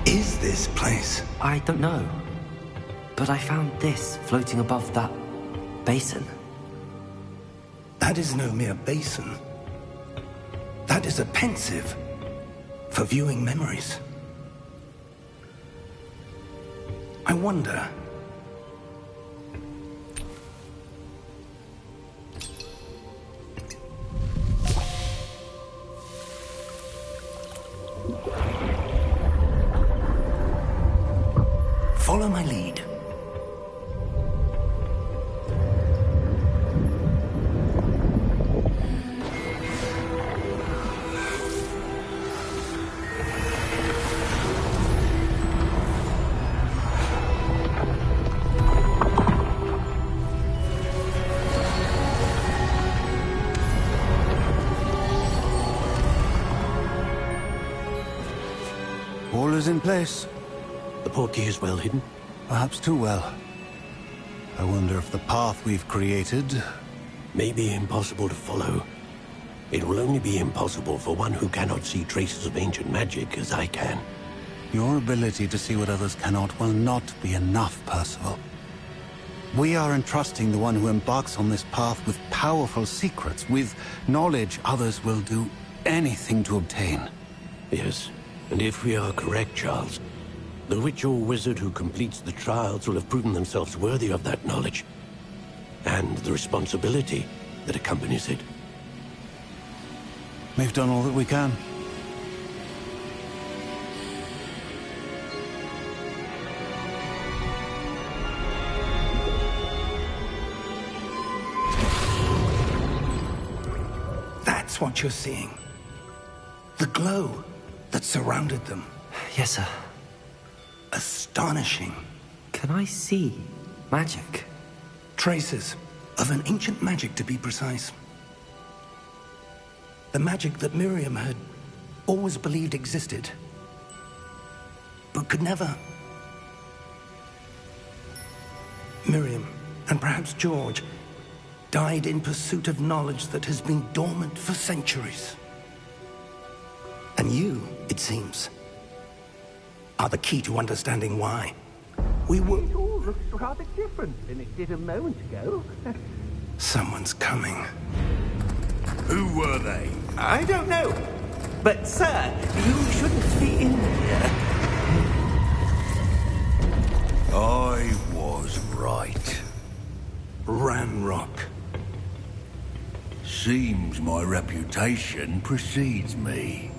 is this place? I don't know. But I found this floating above that basin. That is no mere basin. That is a pensive for viewing memories. I wonder... Follow my lead. All is in place. The portkey is well hidden? Perhaps too well. I wonder if the path we've created... may be impossible to follow. It will only be impossible for one who cannot see traces of ancient magic as I can. Your ability to see what others cannot will not be enough, Percival. We are entrusting the one who embarks on this path with powerful secrets, with knowledge others will do anything to obtain. Yes, and if we are correct, Charles, the witch or wizard who completes the trials will have proven themselves worthy of that knowledge, and the responsibility that accompanies it. We've done all that we can. That's what you're seeing. The glow that surrounded them. Yes, sir. Astonishing. Can I see magic? Traces of an ancient magic, to be precise. The magic that Miriam had always believed existed, but could never. Miriam, and perhaps George, died in pursuit of knowledge that has been dormant for centuries. And you, it seems, are the key to understanding why. We were... It all looks rather different than it did a moment ago. Someone's coming. Who were they? I don't know. But, sir, you shouldn't be in here. I was right. Ranrock. Seems my reputation precedes me.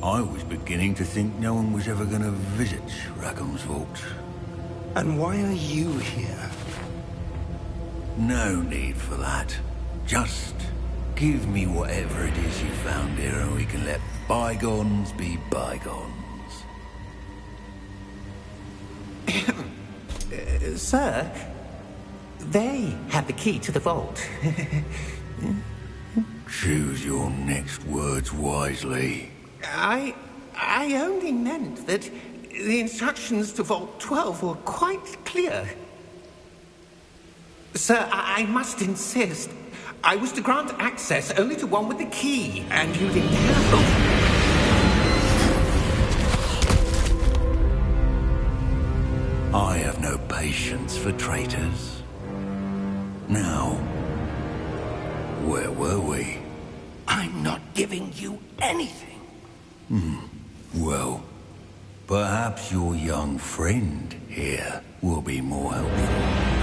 I was beginning to think no one was ever going to visit Rackham's vault. And why are you here? No need for that. Just give me whatever it is you found here and we can let bygones be bygones. Sir, they have the key to the vault. Choose your next words wisely. I only meant that the instructions to Vault 12 were quite clear. Sir, I must insist. I was to grant access only to one with the key, and you didn't have I have no patience for traitors. Now, where were we? I'm not giving you anything. Well, perhaps your young friend here will be more helpful.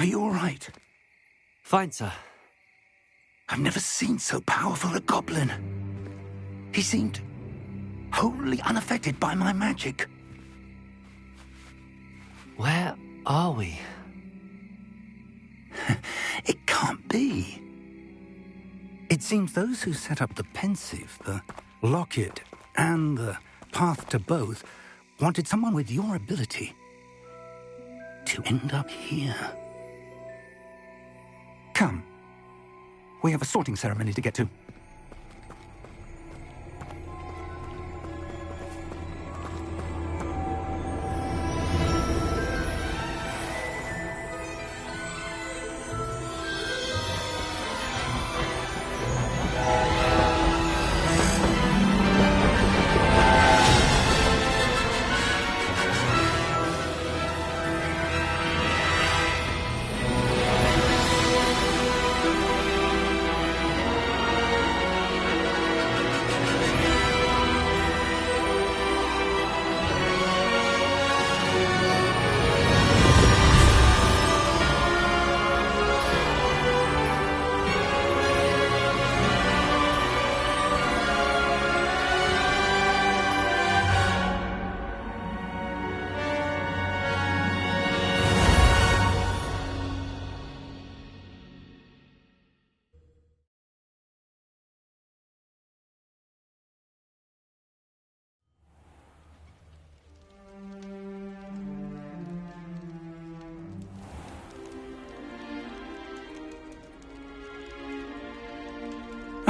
Are you all right? Fine, sir. I've never seen so powerful a goblin. He seemed wholly unaffected by my magic. Where are we? It can't be. It seems those who set up the pensive, the locket, and the path to both wanted someone with your ability to end up here. Come. We have a sorting ceremony to get to.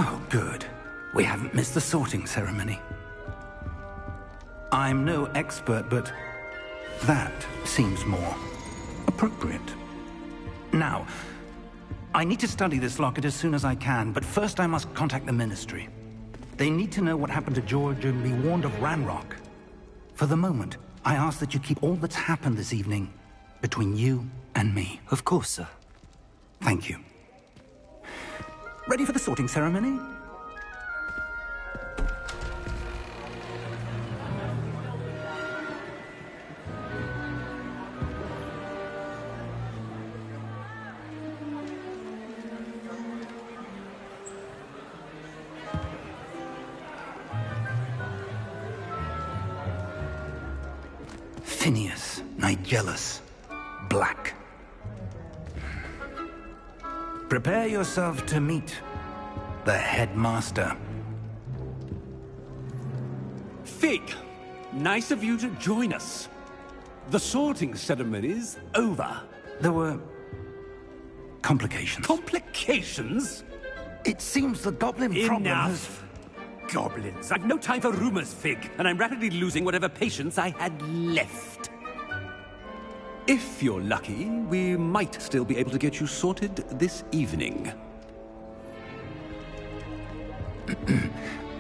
Oh, good. We haven't missed the sorting ceremony. I'm no expert, but that seems more appropriate. Now, I need to study this locket as soon as I can, but first I must contact the Ministry. They need to know what happened to George and be warned of Ranrock. For the moment, I ask that you keep all that's happened this evening between you and me. Of course, sir. Thank you. Ready for the sorting ceremony? Phineas, Nigellus, Black. Prepare yourself to meet the headmaster. Fig, nice of you to join us. The sorting ceremony's over. There were complications. Complications? It seems the goblin problem has... Enough! Goblins. I've no time for rumors, Fig, and I'm rapidly losing whatever patience I had left. If you're lucky, we might still be able to get you sorted this evening.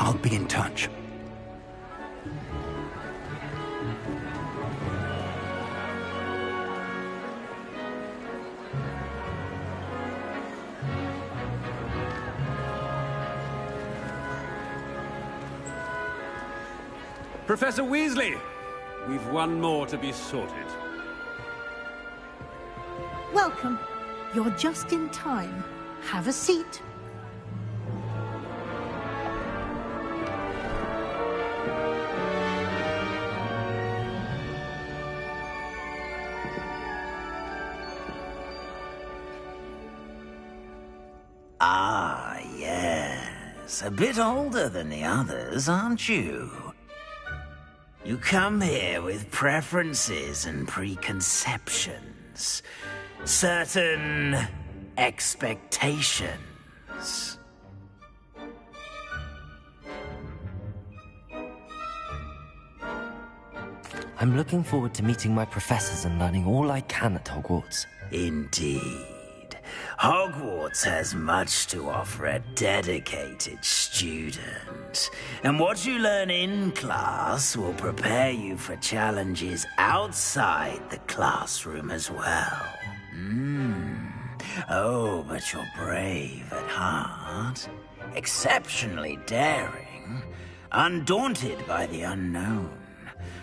I'll be in touch. Professor Weasley, we've one more to be sorted. Welcome. You're just in time. Have a seat. Ah, yes. A bit older than the others, aren't you? You come here with preferences and preconceptions. Certain expectations. I'm looking forward to meeting my professors and learning all I can at Hogwarts. Indeed. Hogwarts has much to offer a dedicated student. And what you learn in class will prepare you for challenges outside the classroom as well. Oh, but you're brave at heart. Exceptionally daring. Undaunted by the unknown.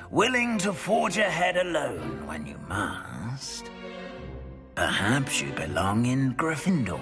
Willing to forge ahead alone when you must. Perhaps you belong in Gryffindor.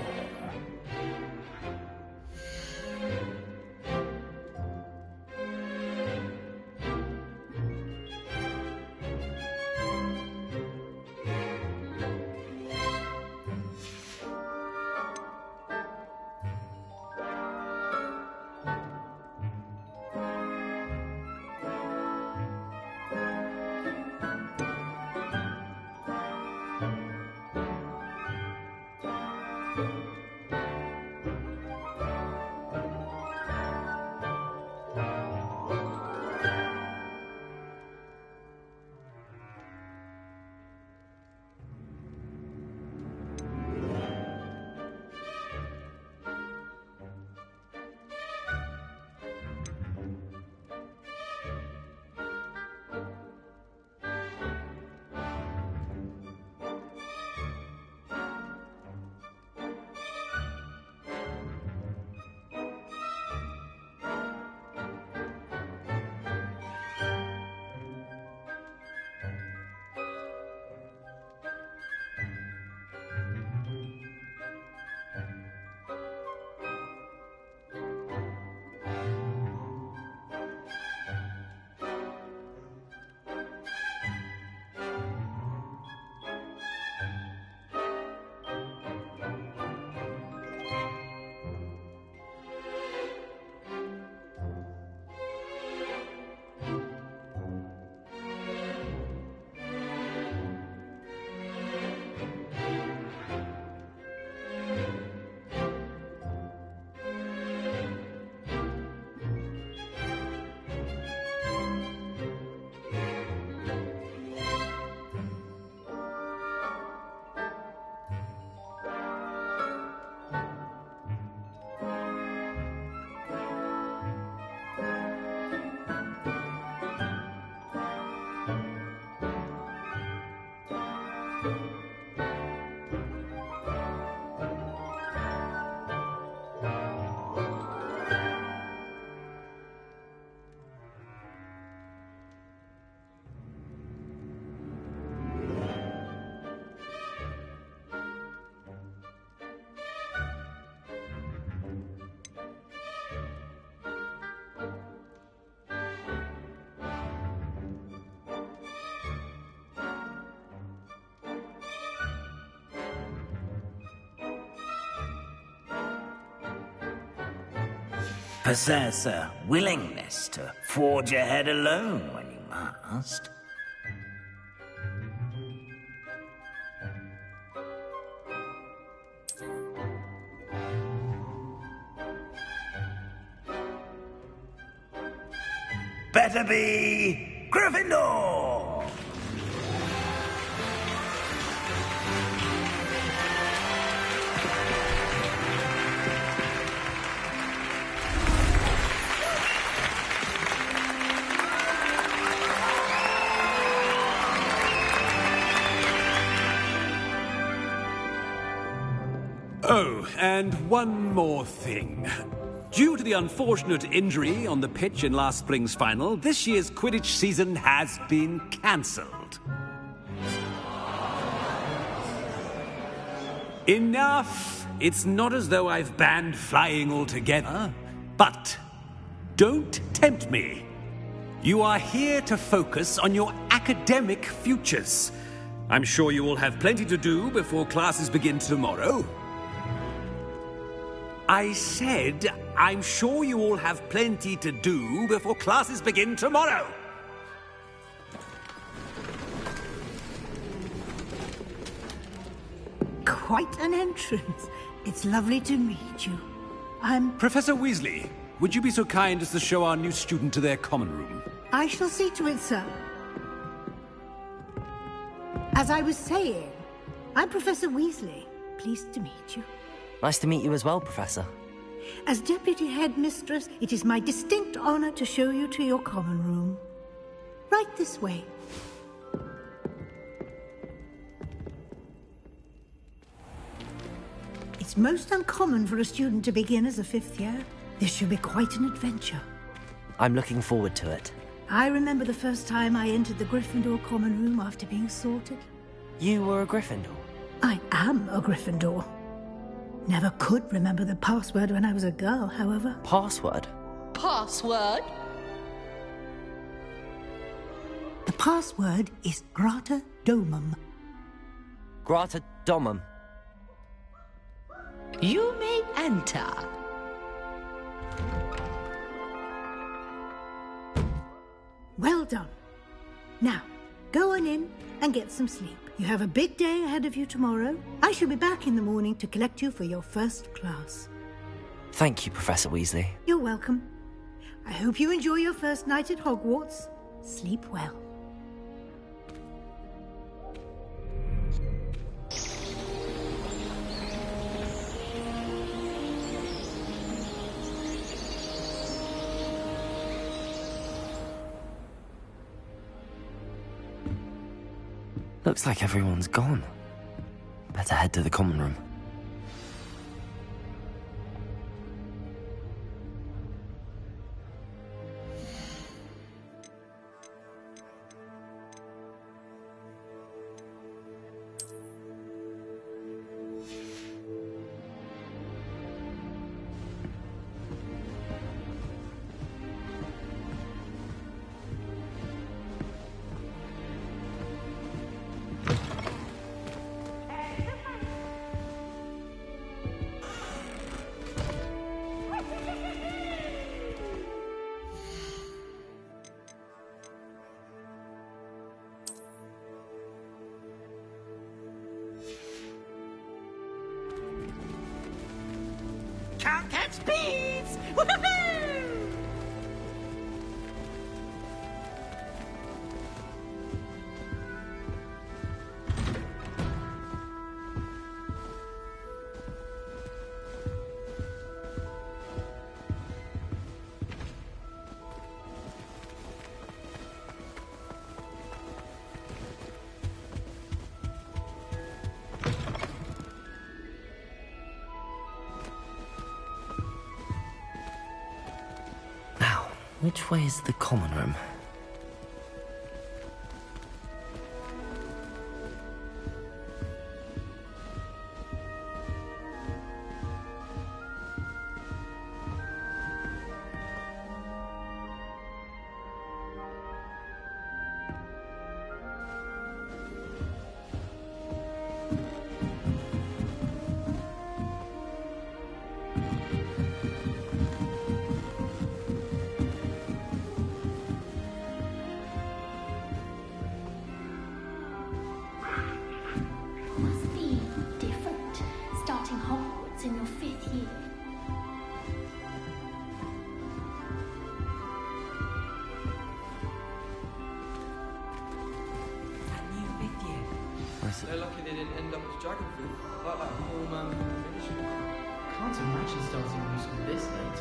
Possess a willingness to forge ahead alone when you must. Better be Gryffindor! Oh, and one more thing. Due to the unfortunate injury on the pitch in last spring's final, this year's Quidditch season has been cancelled. Enough! It's not as though I've banned flying altogether. But don't tempt me. You are here to focus on your academic futures. I'm sure you all have plenty to do before classes begin tomorrow. I said, I'm sure you all have plenty to do before classes begin tomorrow. Quite an entrance. It's lovely to meet you. I'm... Professor Weasley, would you be so kind as to show our new student to their common room? I shall see to it, sir. As I was saying, I'm Professor Weasley. Pleased to meet you. Nice to meet you as well, Professor. As Deputy Headmistress, it is my distinct honor to show you to your common room. Right this way. It's most uncommon for a student to begin as a fifth year. This should be quite an adventure. I'm looking forward to it. I remember the first time I entered the Gryffindor common room after being sorted. You were a Gryffindor? I am a Gryffindor. Never could remember the password when I was a girl, however. Password? Password? The password is Grata Domum. Grata Domum. You may enter. Well done. Now, go on in and get some sleep. You have a big day ahead of you tomorrow. I shall be back in the morning to collect you for your first class. Thank you, Professor Weasley. You're welcome. I hope you enjoy your first night at Hogwarts. Sleep well. Looks like everyone's gone. Better head to the common room. Can't catch bees! Woohoo! Which way is the common room? Must be different, starting Hogwarts in your 5th year. That new 5th year. They're lucky they didn't end up as dragon fruit, like that poor man from the village. Can't imagine starting new school this late.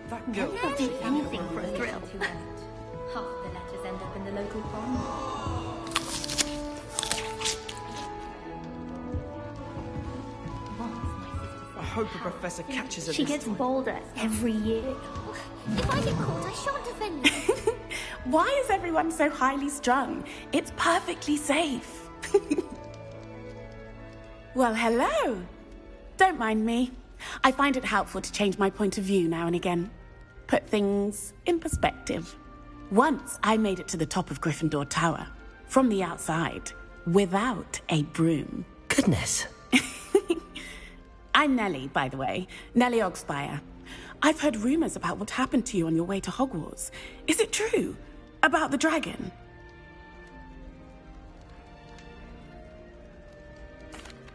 That girl. I'll do anything for a thrill. Half of the letters end up in the local pond. I hope the professor catches her She this gets time. bolder every year. If I get caught, I shan't offend you. Why is everyone so highly strung? It's perfectly safe. Well, hello. Don't mind me. I find it helpful to change my point of view now and again. Put things in perspective. Once I made it to the top of Gryffindor Tower, from the outside, without a broom. Goodness. I'm Nellie, by the way. Nellie Ogspire. I've heard rumors about what happened to you on your way to Hogwarts. Is it true? About the dragon?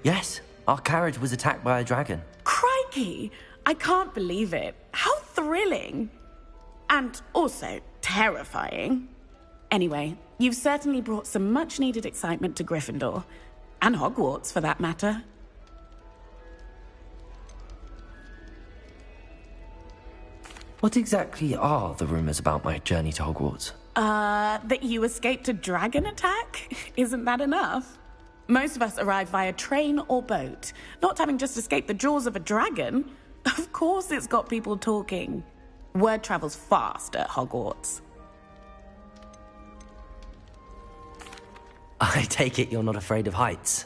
Yes, our carriage was attacked by a dragon. Crikey! I can't believe it. How thrilling! And also terrifying. Anyway, you've certainly brought some much-needed excitement to Gryffindor. And Hogwarts, for that matter. What exactly are the rumors about my journey to Hogwarts? That you escaped a dragon attack? Isn't that enough? Most of us arrive via train or boat, not having just escaped the jaws of a dragon. Of course it's got people talking. Word travels fast at Hogwarts. I take it you're not afraid of heights?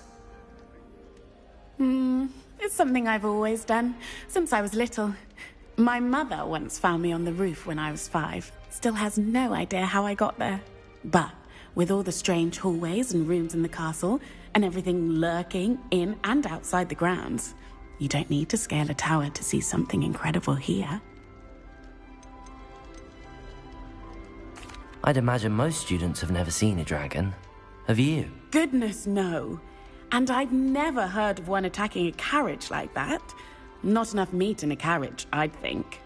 It's something I've always done, since I was little. My mother once found me on the roof when I was 5. Still has no idea how I got there. But with all the strange hallways and rooms in the castle, and everything lurking in and outside the grounds, you don't need to scale a tower to see something incredible here. I'd imagine most students have never seen a dragon. Have you? Goodness, no. And I'd never heard of one attacking a carriage like that. Not enough meat in a carriage, I'd think.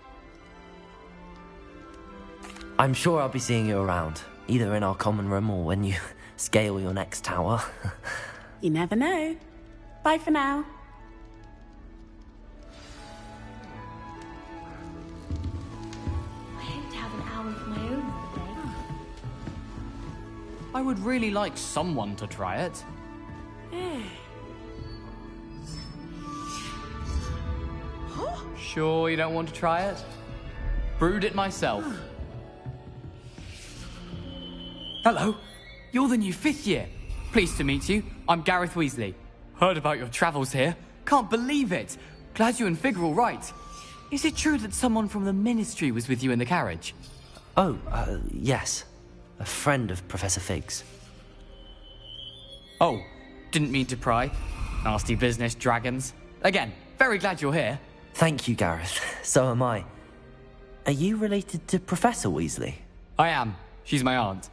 I'm sure I'll be seeing you around, either in our common room or when you scale your next tower. You never know. Bye for now. I hope to have an hour of my own today. I would really like someone to try it. Sure you don't want to try it? Brewed it myself. Hello, you're the new 5th year. Pleased to meet you. I'm Gareth Weasley. Heard about your travels here. Can't believe it. Glad you and Fig are all right. Is it true that someone from the Ministry was with you in the carriage? Oh, yes. A friend of Professor Fig's. Oh, didn't mean to pry. Nasty business, dragons. Again, very glad you're here. Thank you, Gareth. So am I. Are you related to Professor Weasley? I am. She's my aunt.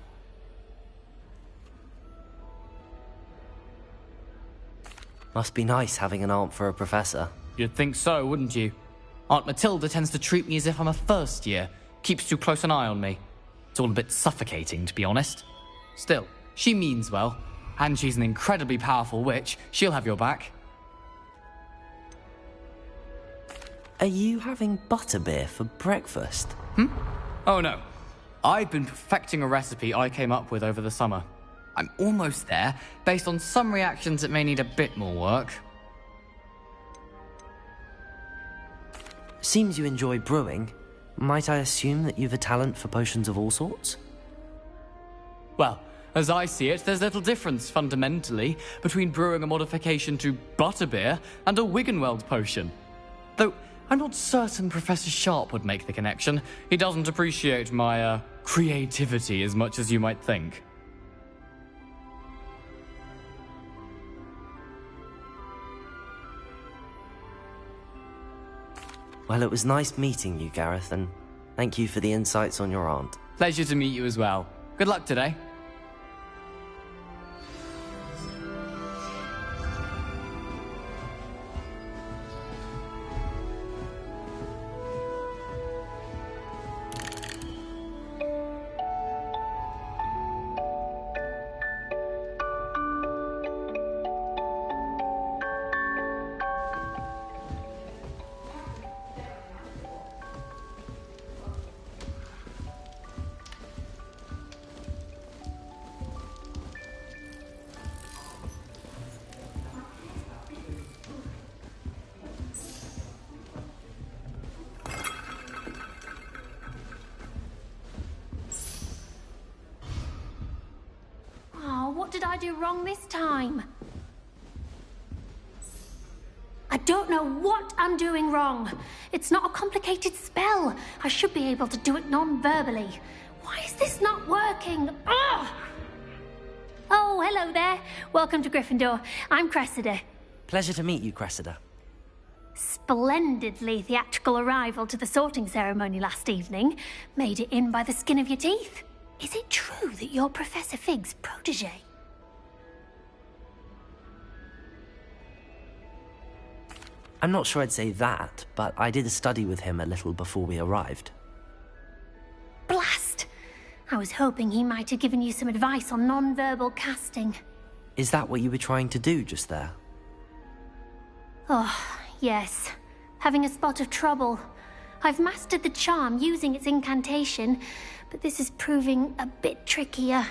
Must be nice having an aunt for a professor. You'd think so, wouldn't you? Aunt Matilda tends to treat me as if I'm a first year. Keeps too close an eye on me. It's all a bit suffocating, to be honest. Still, she means well. And she's an incredibly powerful witch. She'll have your back. Are you having butterbeer for breakfast? Oh no. I've been perfecting a recipe I came up with over the summer. I'm almost there, based on some reactions that may need a bit more work. Seems you enjoy brewing. Might I assume that you've a talent for potions of all sorts? Well, as I see it, there's little difference, fundamentally, between brewing a modification to butterbeer and a Wiggenweld potion. Though, I'm not certain Professor Sharp would make the connection. He doesn't appreciate my, creativity as much as you might think. Well, it was nice meeting you, Gareth, and thank you for the insights on your aunt. Pleasure to meet you as well. Good luck today. What did I do wrong this time? I don't know what I'm doing wrong. It's not a complicated spell. I should be able to do it non-verbally. Why is this not working? Ugh! Oh, hello there. Welcome to Gryffindor. I'm Cressida. Pleasure to meet you, Cressida. Splendidly theatrical arrival to the sorting ceremony last evening. Made it in by the skin of your teeth. Is it true that you're Professor Fig's protege? I'm not sure I'd say that, but I did study with him a little before we arrived. Blast! I was hoping he might have given you some advice on non-verbal casting. Is that what you were trying to do just there? Oh, yes. Having a spot of trouble. I've mastered the charm using its incantation, but this is proving a bit trickier.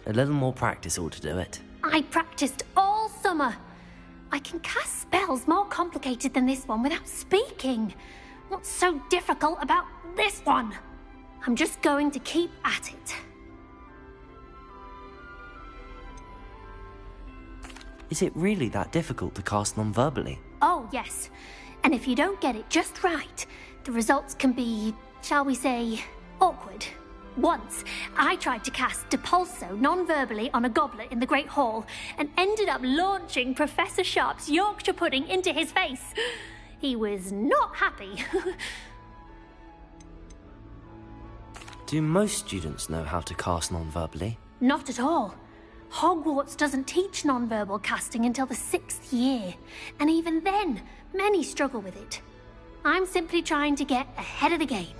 A little more practice ought to do it. I practiced all summer. I can cast spells more complicated than this one without speaking. What's so difficult about this one? I'm just going to keep at it. Is it really that difficult to cast non-verbally? Oh, yes. And if you don't get it just right, the results can be, shall we say, awkward. Once, I tried to cast Depulso non-verbally on a goblet in the Great Hall and ended up launching Professor Sharp's Yorkshire pudding into his face. He was not happy. Do most students know how to cast non-verbally? Not at all. Hogwarts doesn't teach non-verbal casting until the 6th year, and even then, many struggle with it. I'm simply trying to get ahead of the game.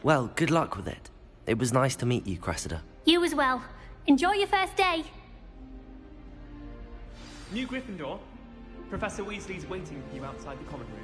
Well, good luck with it. It was nice to meet you, Cressida. You as well. Enjoy your first day. New Gryffindor. Professor Weasley's waiting for you outside the common room.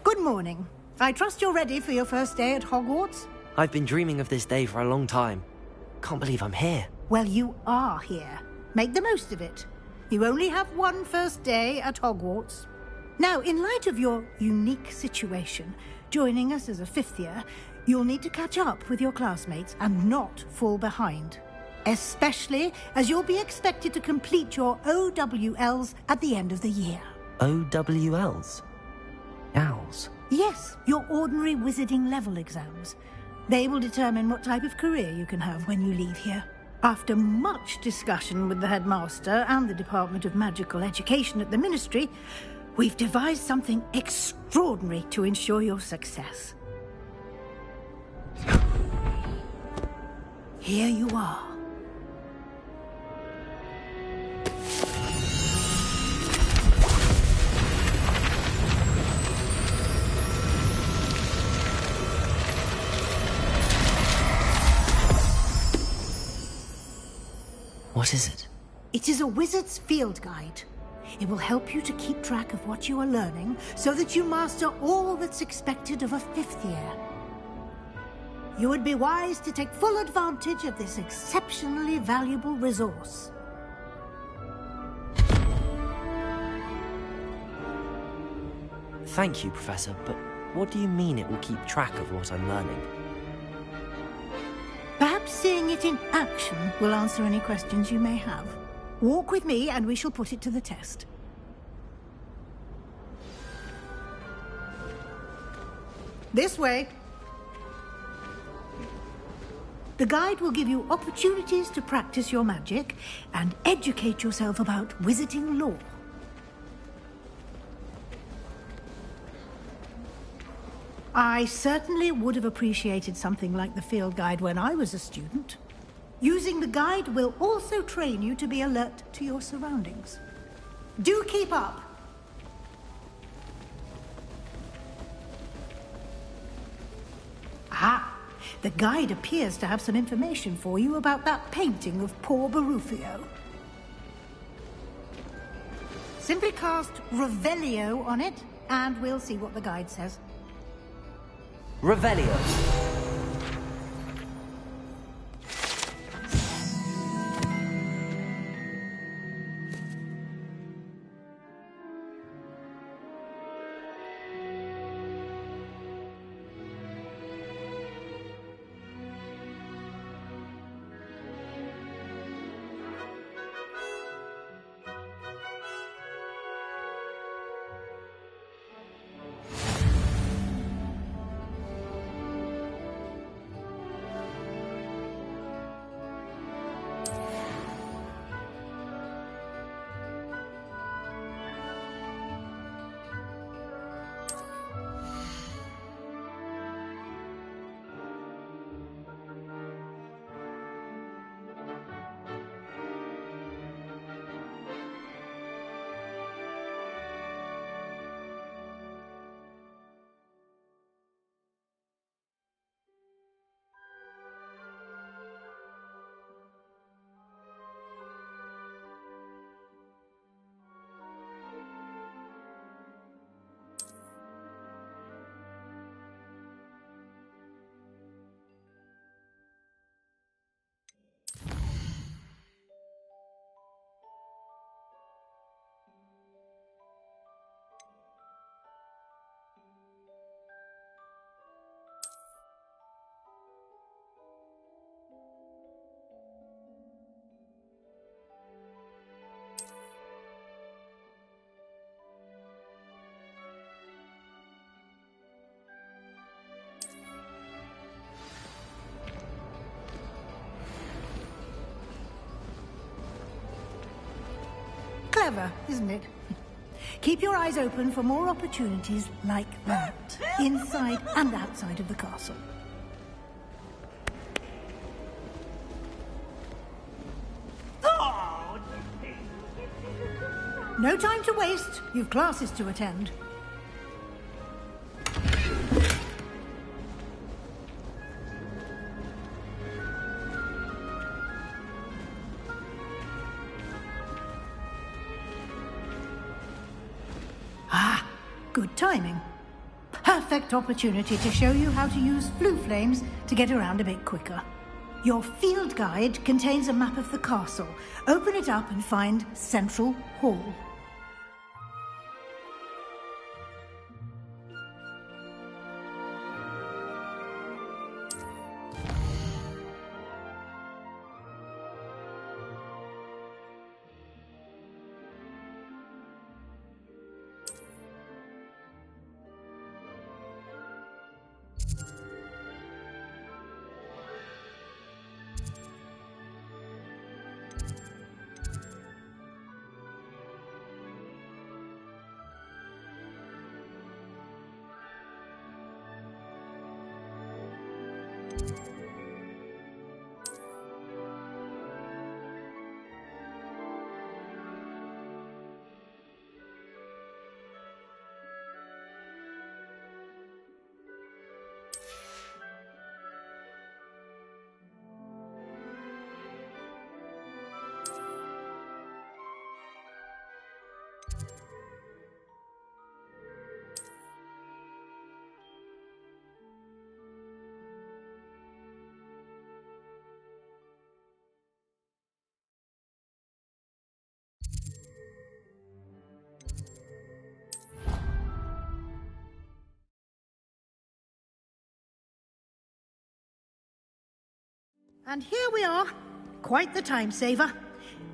Good morning. I trust you're ready for your first day at Hogwarts? I've been dreaming of this day for a long time. Can't believe I'm here. Well, you are here. Make the most of it. You only have one first day at Hogwarts. Now, in light of your unique situation, joining us as a 5th year, you'll need to catch up with your classmates and not fall behind. Especially as you'll be expected to complete your OWLs at the end of the year. OWLs? Owls? Yes, your ordinary wizarding level exams. They will determine what type of career you can have when you leave here. After much discussion with the headmaster and the Department of Magical Education at the Ministry, we've devised something extraordinary to ensure your success. Here you are. What is it? It is a wizard's field guide. It will help you to keep track of what you are learning so that you master all that's expected of a 5th year. You would be wise to take full advantage of this exceptionally valuable resource. Thank you, Professor, but what do you mean it will keep track of what I'm learning? Perhaps seeing it in action will answer any questions you may have. Walk with me and we shall put it to the test. This way. The guide will give you opportunities to practice your magic and educate yourself about wizarding lore. I certainly would have appreciated something like the field guide when I was a student. Using the guide will also train you to be alert to your surroundings. Do keep up! Ah, the guide appears to have some information for you about that painting of poor Barufio. Simply cast Revelio on it, and we'll see what the guide says. Revelio. Clever, isn't it? Keep your eyes open for more opportunities like that, inside and outside of the castle. No time to waste. You've classes to attend. Ah, good timing. Perfect opportunity to show you how to use flue flames to get around a bit quicker. Your field guide contains a map of the castle. Open it up and find Central Hall. And here we are. Quite the time saver.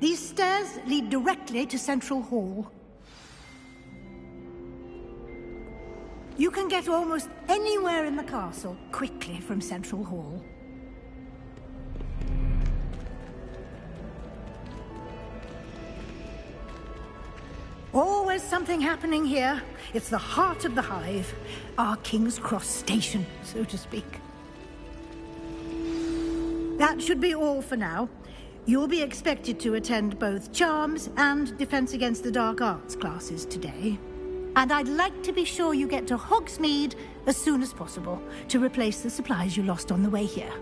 These stairs lead directly to Central Hall. You can get almost anywhere in the castle quickly from Central Hall. Always something happening here. It's the heart of the hive. Our King's Cross station, so to speak. That should be all for now. You'll be expected to attend both Charms and Defense Against the Dark Arts classes today. And I'd like to be sure you get to Hogsmeade as soon as possible to replace the supplies you lost on the way here.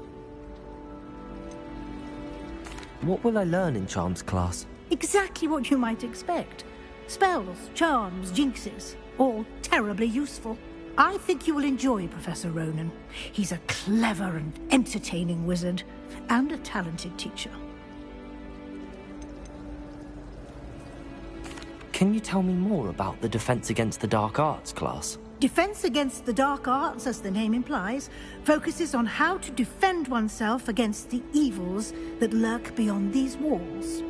What will I learn in Charms class? Exactly what you might expect. Spells, charms, jinxes, all terribly useful. I think you will enjoy Professor Ronan. He's a clever and entertaining wizard, and a talented teacher. Can you tell me more about the Defense Against the Dark Arts class? Defense Against the Dark Arts, as the name implies, focuses on how to defend oneself against the evils that lurk beyond these walls.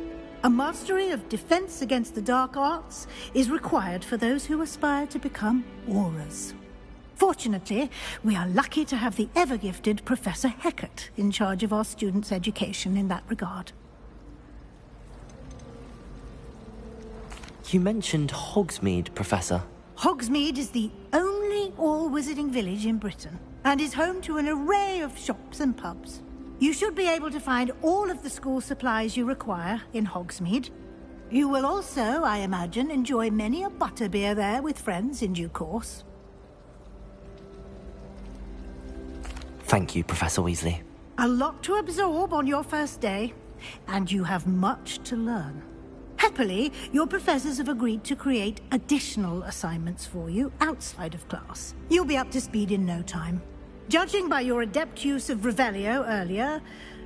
A mastery of Defense Against the Dark Arts is required for those who aspire to become Aurors. Fortunately, we are lucky to have the ever-gifted Professor Hecat in charge of our students' education in that regard. You mentioned Hogsmeade, Professor. Hogsmeade is the only all-wizarding village in Britain, and is home to an array of shops and pubs. You should be able to find all of the school supplies you require in Hogsmeade. You will also, I imagine, enjoy many a butterbeer there with friends in due course. Thank you, Professor Weasley. A lot to absorb on your first day, and you have much to learn. Happily, your professors have agreed to create additional assignments for you outside of class. You'll be up to speed in no time. Judging by your adept use of Revelio earlier,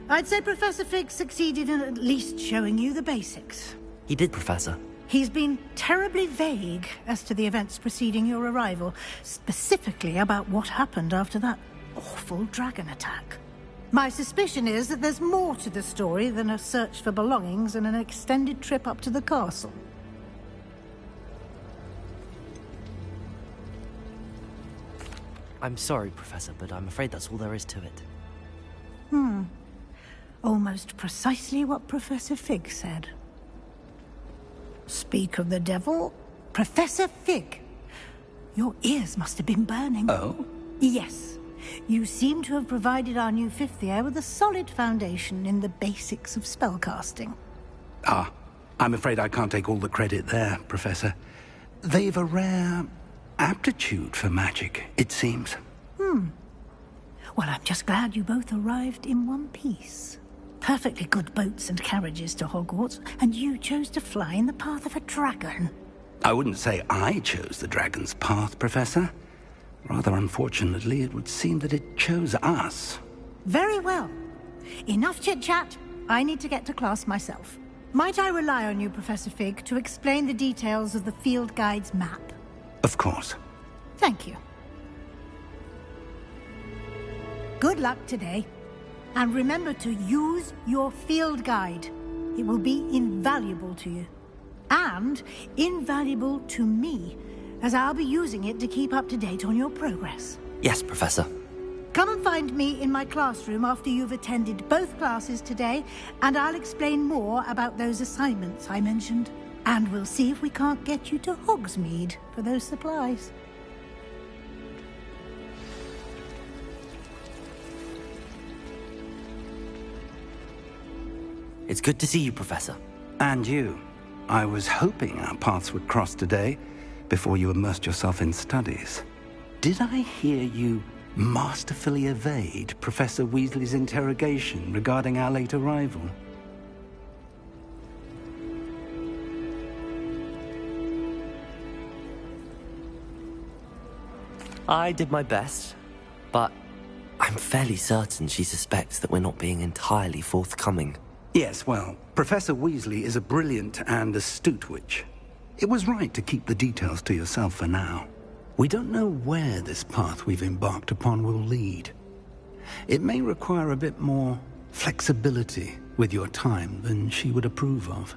I'd say Professor Fig succeeded in at least showing you the basics. He did, Professor. He's been terribly vague as to the events preceding your arrival, specifically about what happened after that awful dragon attack. My suspicion is that there's more to the story than a search for belongings and an extended trip up to the castle. I'm sorry, Professor, but I'm afraid that's all there is to it. Almost precisely what Professor Fig said. Speak of the devil, Professor Fig. Your ears must have been burning. Oh? Yes. You seem to have provided our new fifth year with a solid foundation in the basics of spellcasting. Ah, I'm afraid I can't take all the credit there, Professor. They've a rare aptitude for magic, it seems. Well, I'm just glad you both arrived in one piece. Perfectly good boats and carriages to Hogwarts, and you chose to fly in the path of a dragon. I wouldn't say I chose the dragon's path, Professor. Rather unfortunately, it would seem that it chose us. Very well. Enough chit-chat. I need to get to class myself. Might I rely on you, Professor Fig, to explain the details of the field guide's map? Of course. Thank you. Good luck today. And remember to use your field guide. It will be invaluable to you. And invaluable to me, as I'll be using it to keep up to date on your progress. Yes, Professor. Come and find me in my classroom after you've attended both classes today, and I'll explain more about those assignments I mentioned. And we'll see if we can't get you to Hogsmeade for those supplies. It's good to see you, Professor. And you. I was hoping our paths would cross today, before you immersed yourself in studies. Did I hear you masterfully evade Professor Weasley's interrogation regarding our late arrival? I did my best, but I'm fairly certain she suspects that we're not being entirely forthcoming. Yes, well, Professor Weasley is a brilliant and astute witch. It was right to keep the details to yourself for now. We don't know where this path we've embarked upon will lead. It may require a bit more flexibility with your time than she would approve of.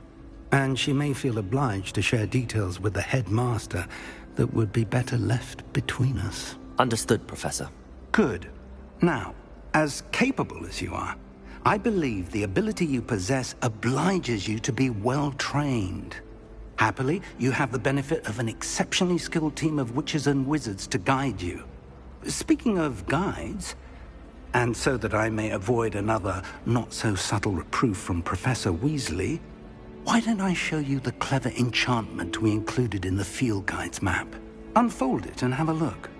And she may feel obliged to share details with the headmaster that would be better left between us. Understood, Professor. Good. Now, as capable as you are, I believe the ability you possess obliges you to be well-trained. Happily, you have the benefit of an exceptionally skilled team of witches and wizards to guide you. Speaking of guides, and so that I may avoid another not-so-subtle reproof from Professor Weasley, why don't I show you the clever enchantment we included in the field guide's map? Unfold it and have a look.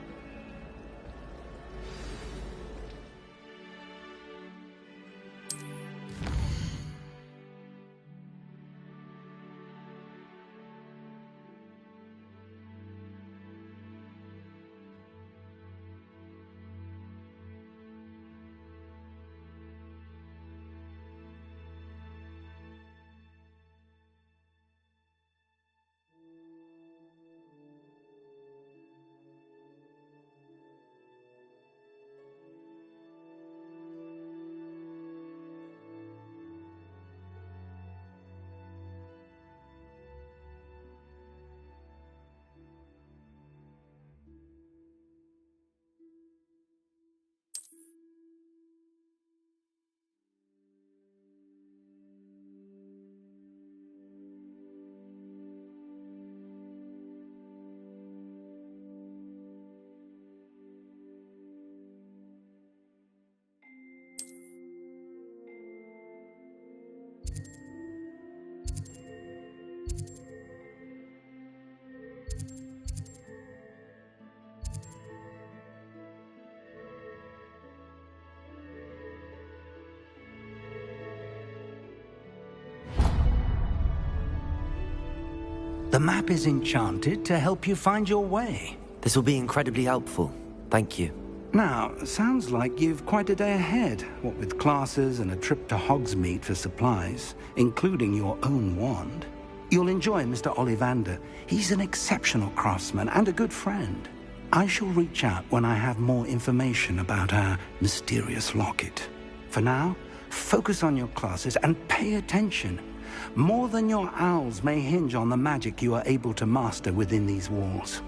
The map is enchanted to help you find your way. This will be incredibly helpful. Thank you. Now, sounds like you've quite a day ahead, what with classes and a trip to Hogsmeade for supplies, including your own wand. You'll enjoy Mr. Ollivander. He's an exceptional craftsman and a good friend. I shall reach out when I have more information about our mysterious locket. For now, focus on your classes and pay attention. More than your owls may hinge on the magic you are able to master within these walls.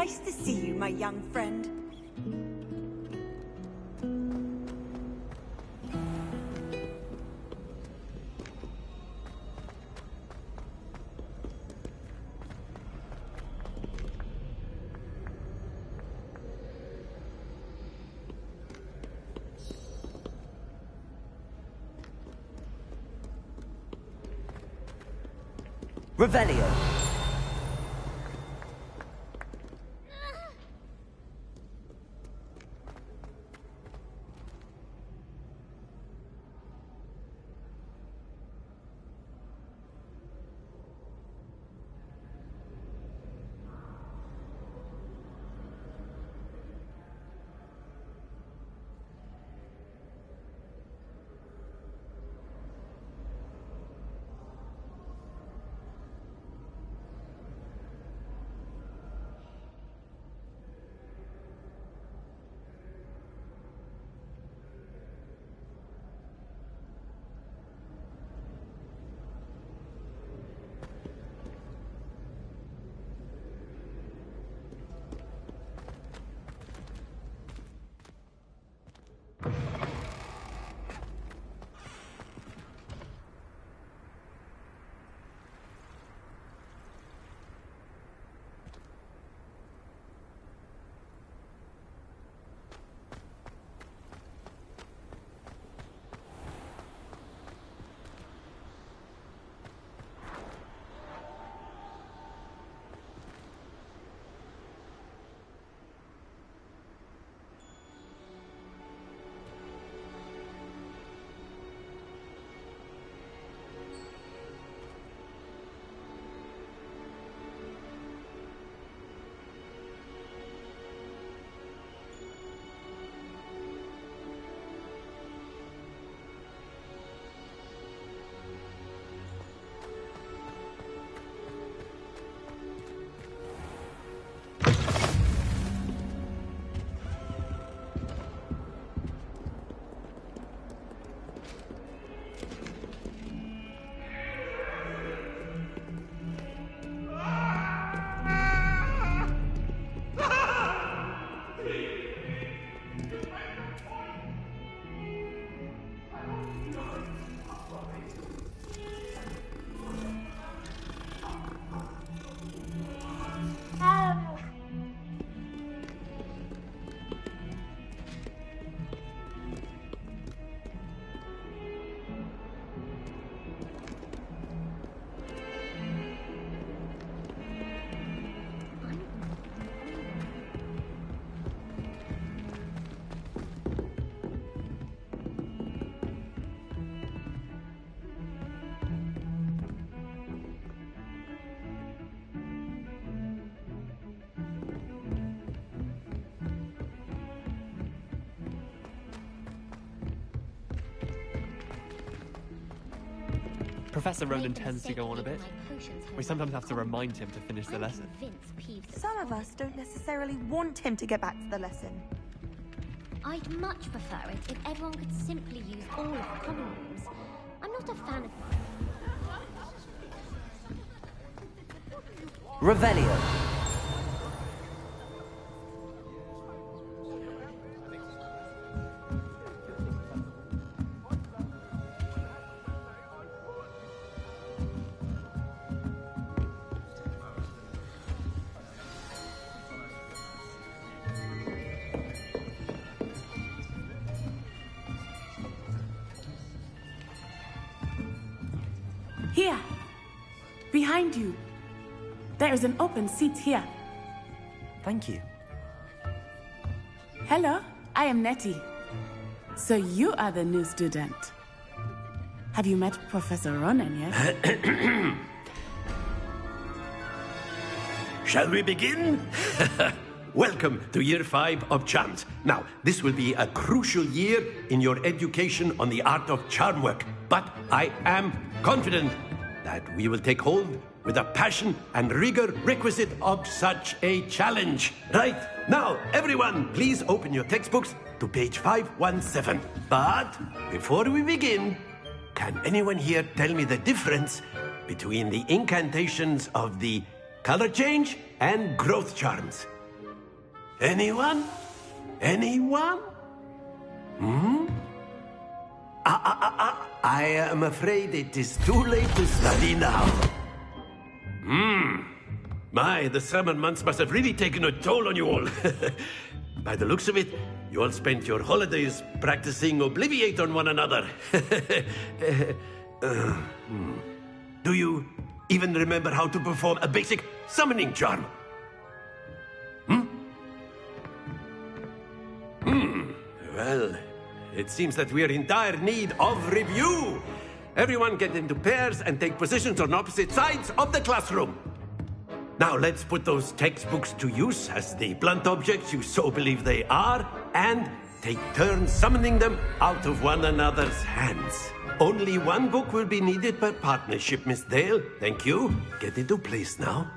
Nice to see you, my young friend. Revelio. Professor Ronan tends to go on a bit. We sometimes have to remind him to finish the lesson. Some of us don't necessarily want him to get back to the lesson. I'd much prefer it if everyone could simply use all of the common rooms. I'm not a fan of... Revelio. Here, behind you. There is an open seat here. Thank you. Hello, I am Nettie. So you are the new student. Have you met Professor Ronan yet? Shall we begin? Welcome to Year 5 of Charms. Now, this will be a crucial year in your education on the art of charm work, but I am confident that we will take hold with the passion and rigor requisite of such a challenge. Right, now, everyone, please open your textbooks to page 517. But before we begin, can anyone here tell me the difference between the incantations of the color change and growth charms? Anyone? Anyone? Hmm? I am afraid it is too late to study now. My, the summer months must have really taken a toll on you all. By the looks of it, you all spent your holidays practicing Obliviate on one another. Do you even remember how to perform a basic summoning charm? Well, it seems that we are in dire need of review. Everyone get into pairs and take positions on opposite sides of the classroom. Now let's put those textbooks to use as the blunt objects you so believe they are, and take turns summoning them out of one another's hands. Only one book will be needed per partnership, Miss Dale. Thank you. Get into place now.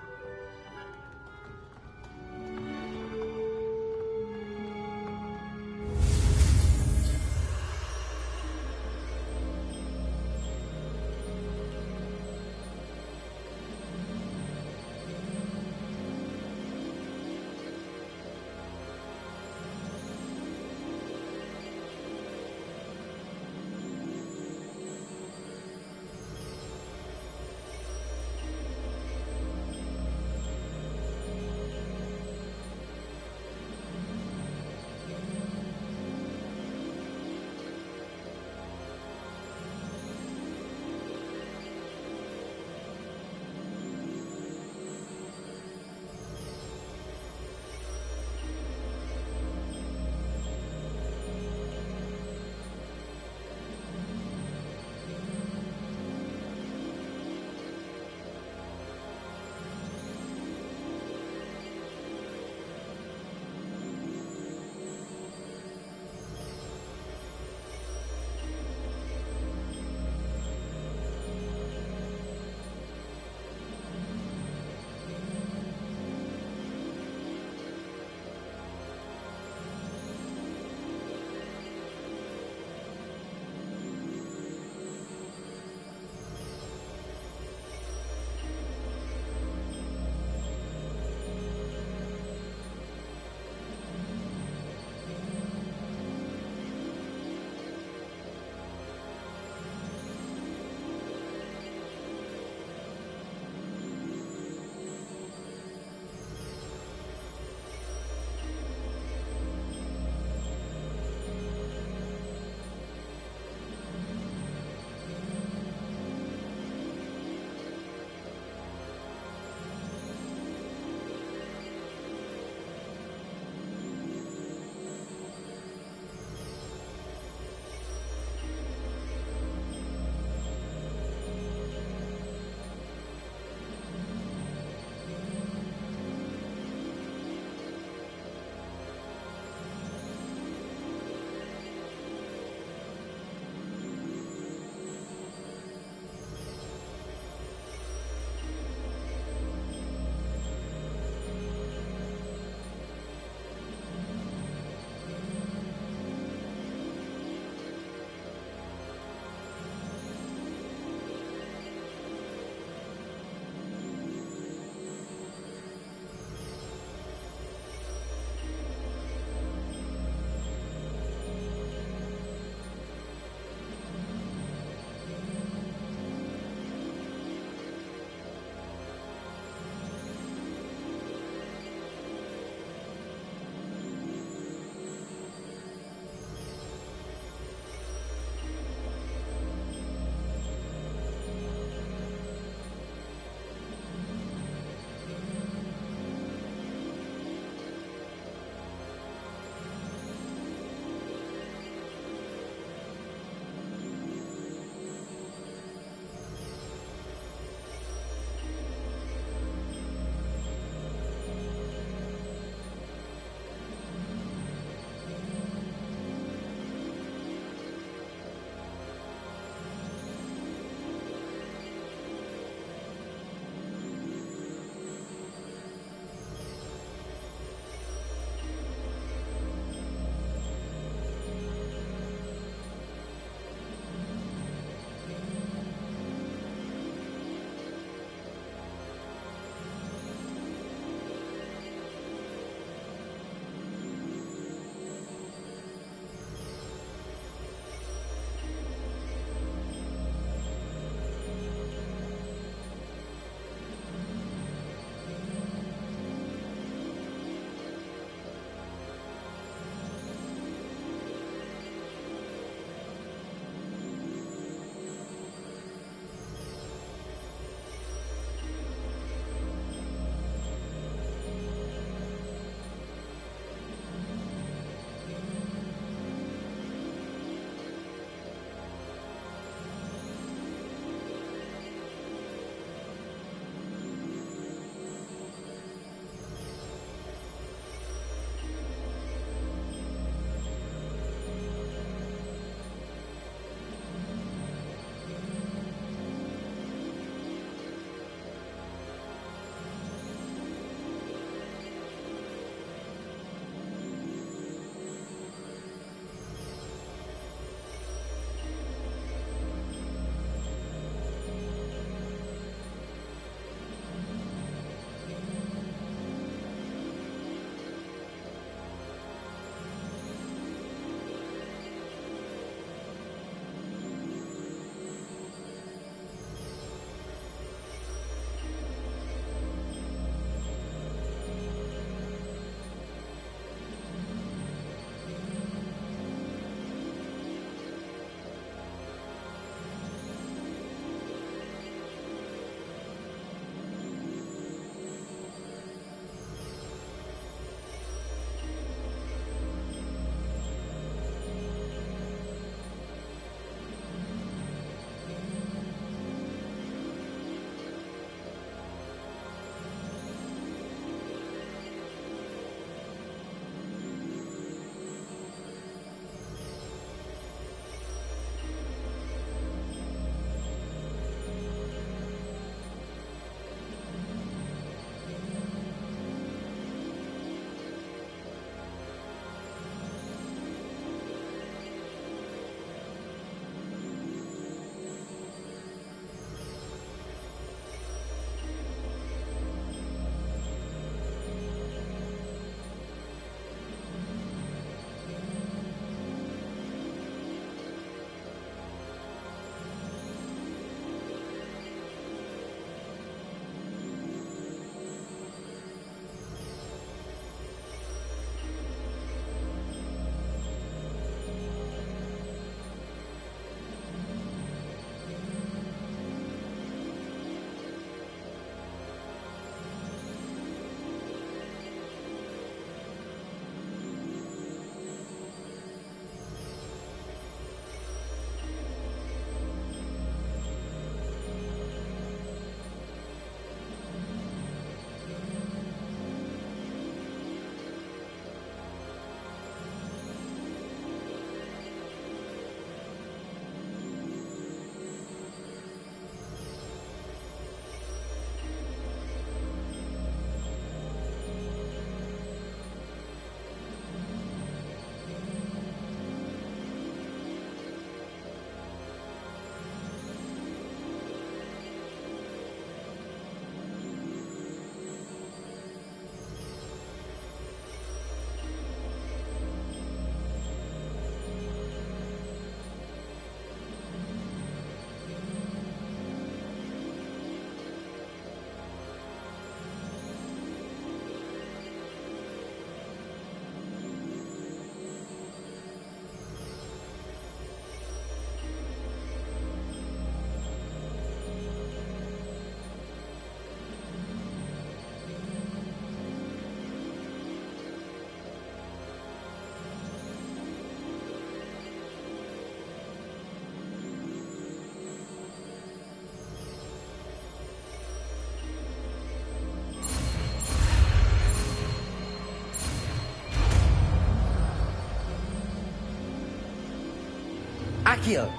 Accio!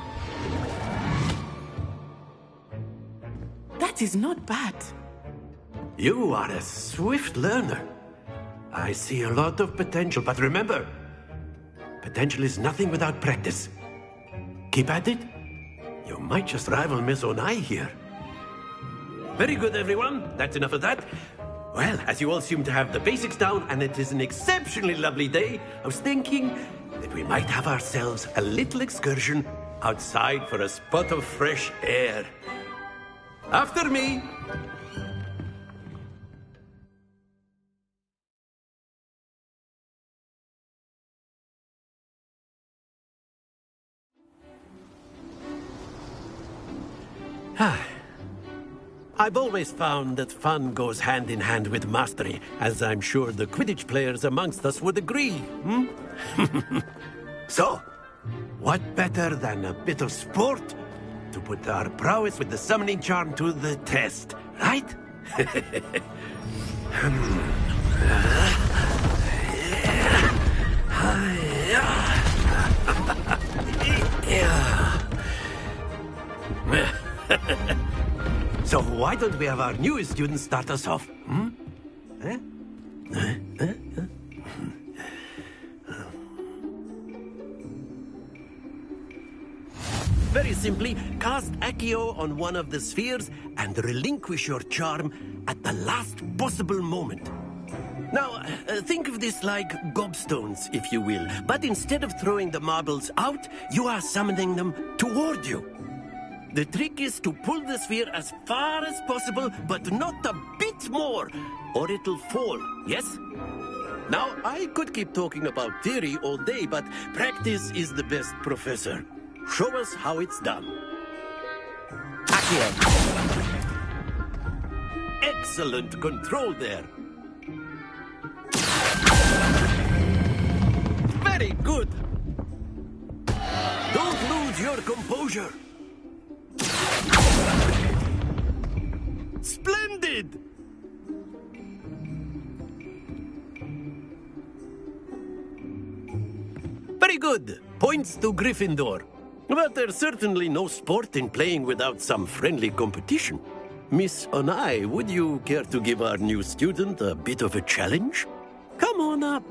That is not bad. You are a swift learner. I see a lot of potential, but remember, potential is nothing without practice. Keep at it. You might just rival Miss Onai here. Very good, everyone. That's enough of that. Well, as you all seem to have the basics down, and it is an exceptionally lovely day, I was thinking that we might have ourselves a little excursion outside for a spot of fresh air. After me! I've always found that fun goes hand in hand with mastery, as I'm sure the Quidditch players amongst us would agree, So, what better than a bit of sport to put our prowess with the summoning charm to the test, right? So why don't we have our newest student start us off? Very simply, cast Accio on one of the spheres and relinquish your charm at the last possible moment. Now, think of this like gobstones, if you will, but instead of throwing the marbles out, you are summoning them toward you. The trick is to pull the sphere as far as possible, but not a bit more, or it'll fall, yes? Now, I could keep talking about theory all day, but practice is the best professor. Show us how it's done. Accio. Excellent control there. Very good. Don't lose your composure. Splendid! Very good. Points to Gryffindor. But there's certainly no sport in playing without some friendly competition. Miss Onai, would you care to give our new student a bit of a challenge? Come on up.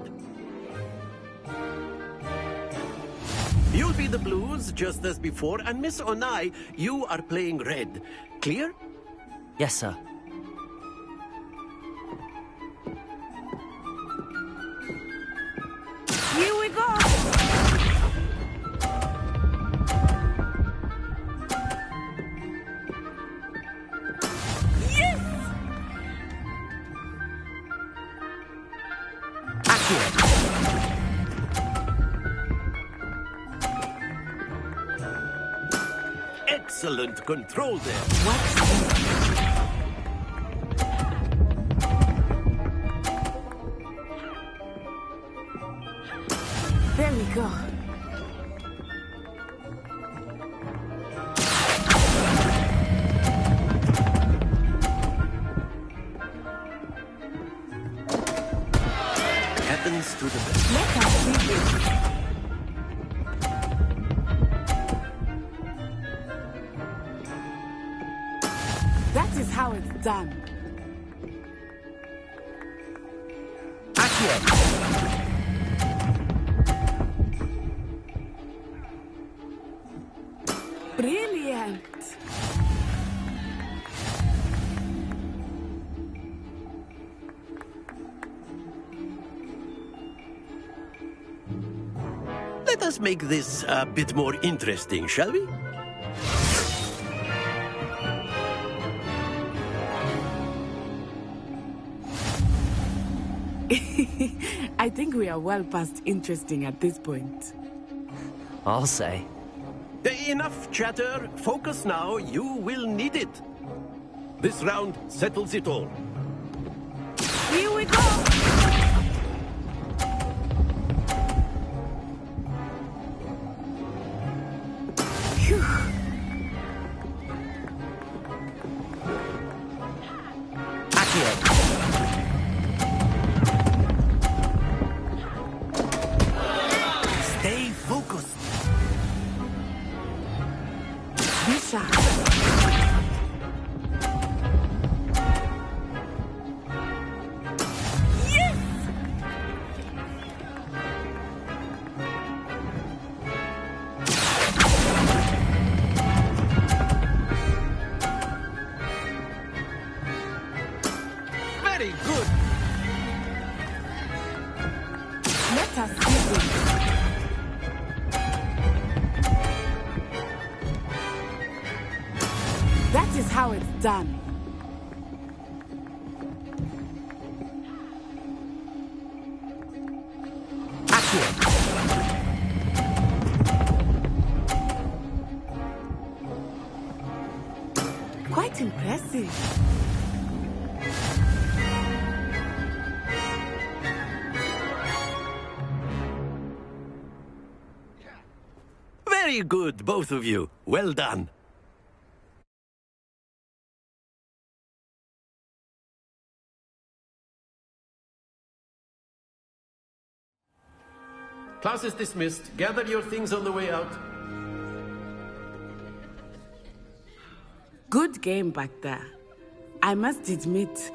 You'll be the blues, just as before, and Miss Onai, you are playing red. Clear? Yes, sir. Here we go! Yes! Excellent control there. There we go. Happens to the best. Let us see this. That is how it's done. Brilliant. Let us make this a bit more interesting, shall we? I think we are well past interesting at this point. I'll say. Enough chatter. Focus now. You will need it. This round settles it all. Here we go! Phew. Stay focused. how it's done. Quite impressive. Very good, both of you. Well done. Class is dismissed. Gather your things on the way out. Good game back there. I must admit,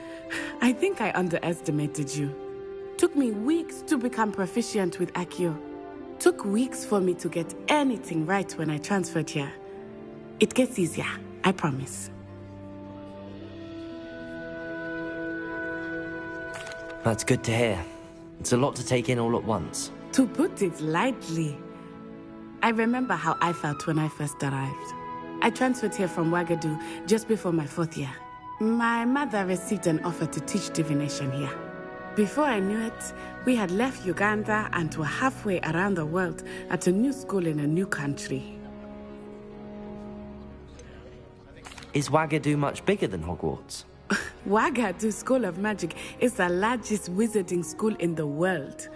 I think I underestimated you. Took me weeks to become proficient with Accio. Took weeks for me to get anything right when I transferred here. It gets easier, I promise. That's good to hear. It's a lot to take in all at once. To put it lightly, I remember how I felt when I first arrived. I transferred here from Wagadu just before my 4th year. My mother received an offer to teach divination here. Before I knew it, we had left Uganda and were halfway around the world at a new school in a new country. Is Wagadu much bigger than Hogwarts? Wagadu School of Magic is the largest wizarding school in the world.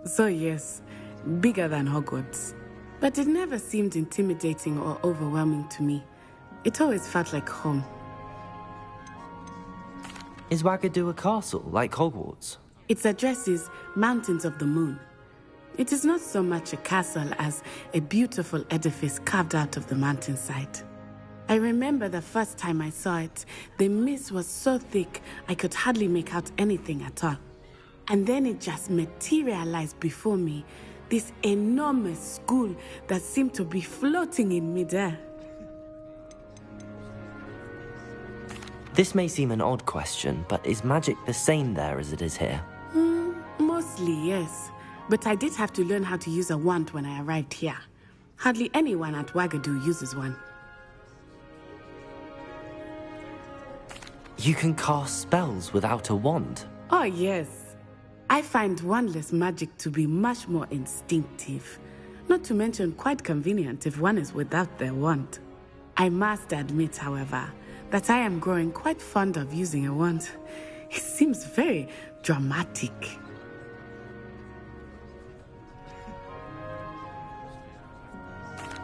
So yes, bigger than Hogwarts. But it never seemed intimidating or overwhelming to me. It always felt like home. Is Wagadu a castle, like Hogwarts? Its address is Mountains of the Moon. It is not so much a castle as a beautiful edifice carved out of the mountainside. I remember the first time I saw it, the mist was so thick I could hardly make out anything at all. And then it just materialized before me, this enormous school that seemed to be floating in midair. This may seem an odd question, but is magic the same there as it is here? Mostly, yes. But I did have to learn how to use a wand when I arrived here. Hardly anyone at Wagadu uses one. You can cast spells without a wand? Oh, yes. I find wandless magic to be much more instinctive. Not to mention quite convenient if one is without their wand. I must admit, however, that I am growing quite fond of using a wand. It seems very dramatic.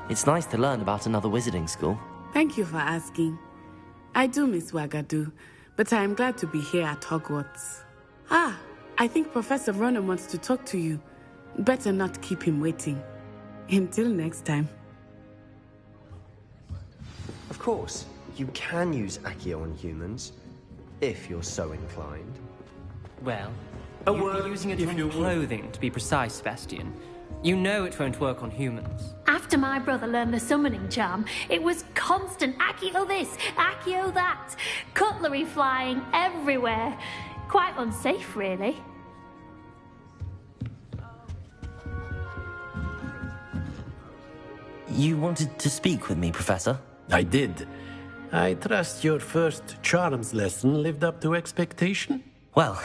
It's nice to learn about another wizarding school. Thank you for asking. I do miss Wagadu, but I am glad to be here at Hogwarts. I think Professor Ronan wants to talk to you. Better not keep him waiting. Until next time. Of course, you can use Accio on humans, if you're so inclined. Well, you'll be using it on clothing, to be precise, Sebastian. You know it won't work on humans. After my brother learned the summoning charm, it was constant Accio this, Accio that. Cutlery flying everywhere. Quite unsafe, really. You wanted to speak with me, Professor? I did. I trust your first charms lesson lived up to expectation? Well,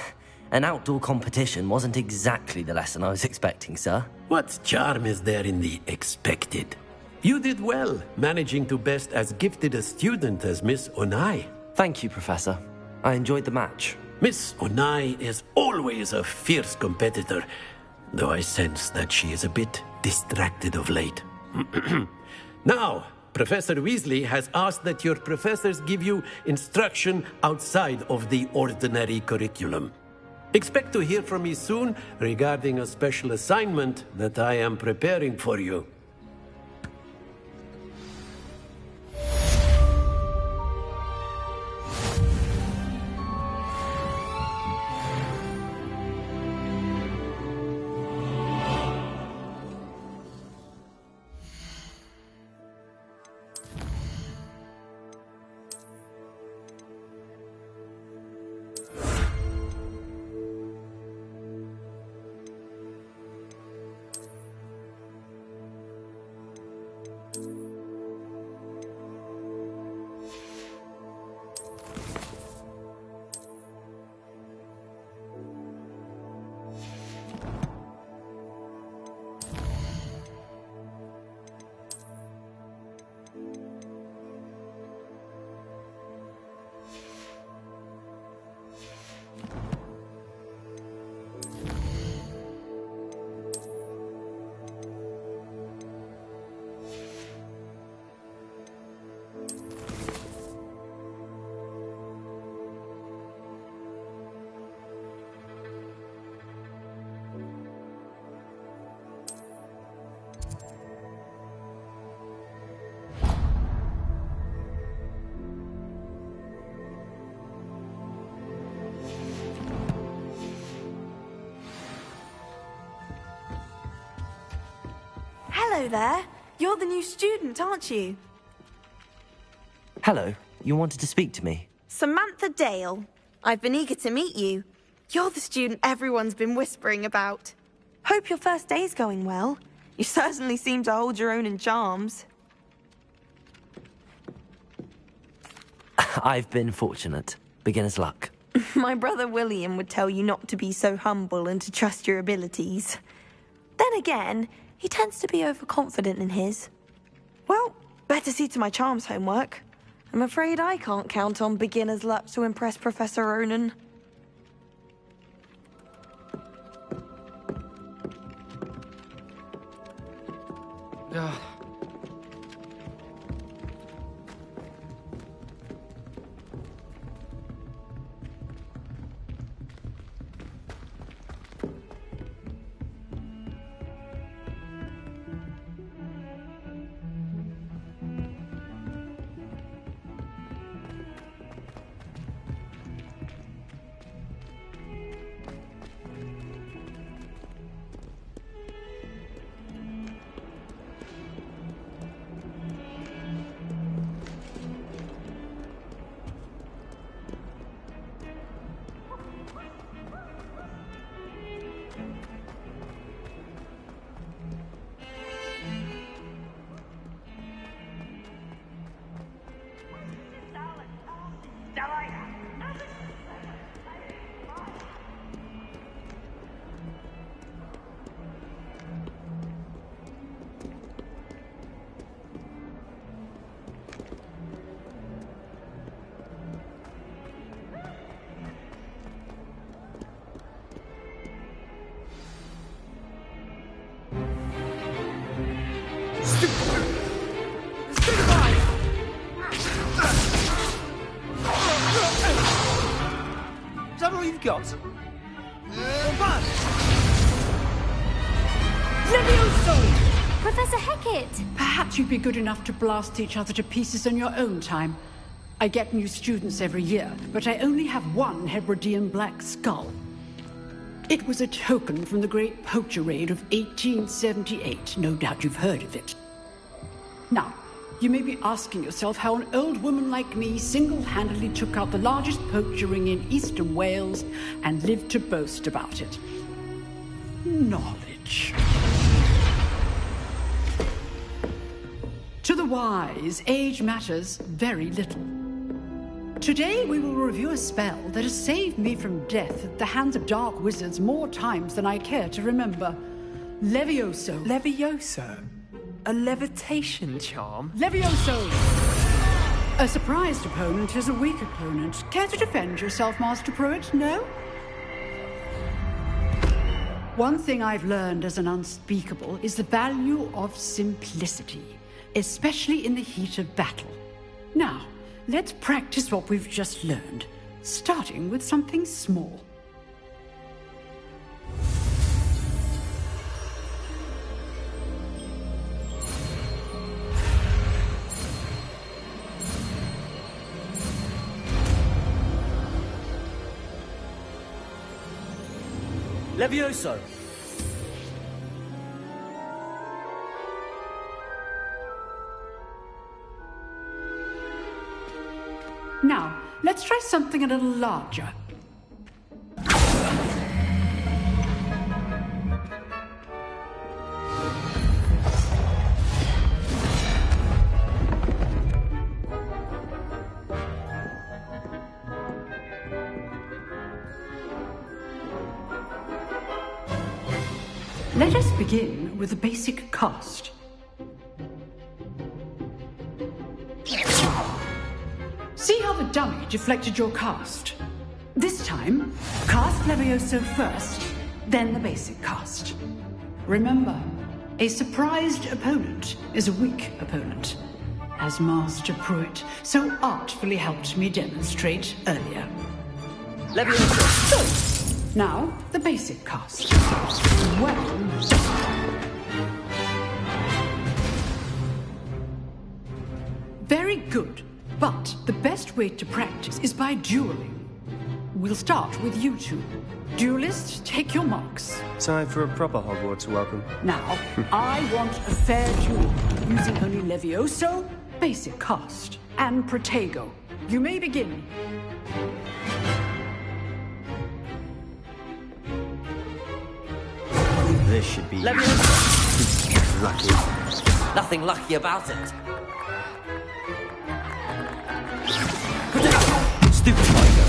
an outdoor competition wasn't exactly the lesson I was expecting, sir. What charm is there in the expected? You did well, managing to best as gifted a student as Miss Onai. Thank you, Professor. I enjoyed the match. Miss Onai is always a fierce competitor, though I sense that she is a bit distracted of late. Now, Professor Weasley has asked that your professors give you instruction outside of the ordinary curriculum. Expect to hear from me soon regarding a special assignment that I am preparing for you. Hello there. You're the new student, aren't you? Hello, you wanted to speak to me? Samantha Dale. I've been eager to meet you. You're the student everyone's been whispering about. Hope your first day's going well. You certainly seem to hold your own in charms. I've been fortunate. Beginner's luck. My brother William would tell you not to be so humble and to trust your abilities. Then again, he tends to be overconfident in his. Well, better see to my charms homework. I'm afraid I can't count on beginner's luck to impress Professor Ronan. Is that all you've got? Levioso! Professor Hecat! Perhaps you'd be good enough to blast each other to pieces in your own time. I get new students every year, but I only have one Hebridean black skull. It was a token from the Great Poacher Raid of 1878. No doubt you've heard of it. Now, you may be asking yourself how an old woman like me single-handedly took out the largest poacher ring in eastern Wales and lived to boast about it. Knowledge. To the wise, age matters very little. Today we will review a spell that has saved me from death at the hands of dark wizards more times than I care to remember. Levioso. Levioso? A levitation charm? Levioso! A surprised opponent is a weak opponent. Care to defend yourself, Master Pruitt? No? One thing I've learned as an unspeakable is the value of simplicity, especially in the heat of battle. Now, let's practice what we've just learned, starting with something small. Levioso! Now, let's try something a little larger. Let us begin with the basic cast. See how the dummy deflected your cast? This time, cast Levioso first, then the basic cast. Remember, a surprised opponent is a weak opponent, as Master Pruitt so artfully helped me demonstrate earlier. Levioso! Now, the basic cast. Well... Very good. But the best way to practice is by dueling. we'll start with you two. Duelists, take your marks. Time for a proper Hogwarts welcome. Now, I want a fair duel, using only Levioso, basic cast, and Protego. You may begin. This should be Levioso! lucky. Nothing lucky about it. Stupid tiger.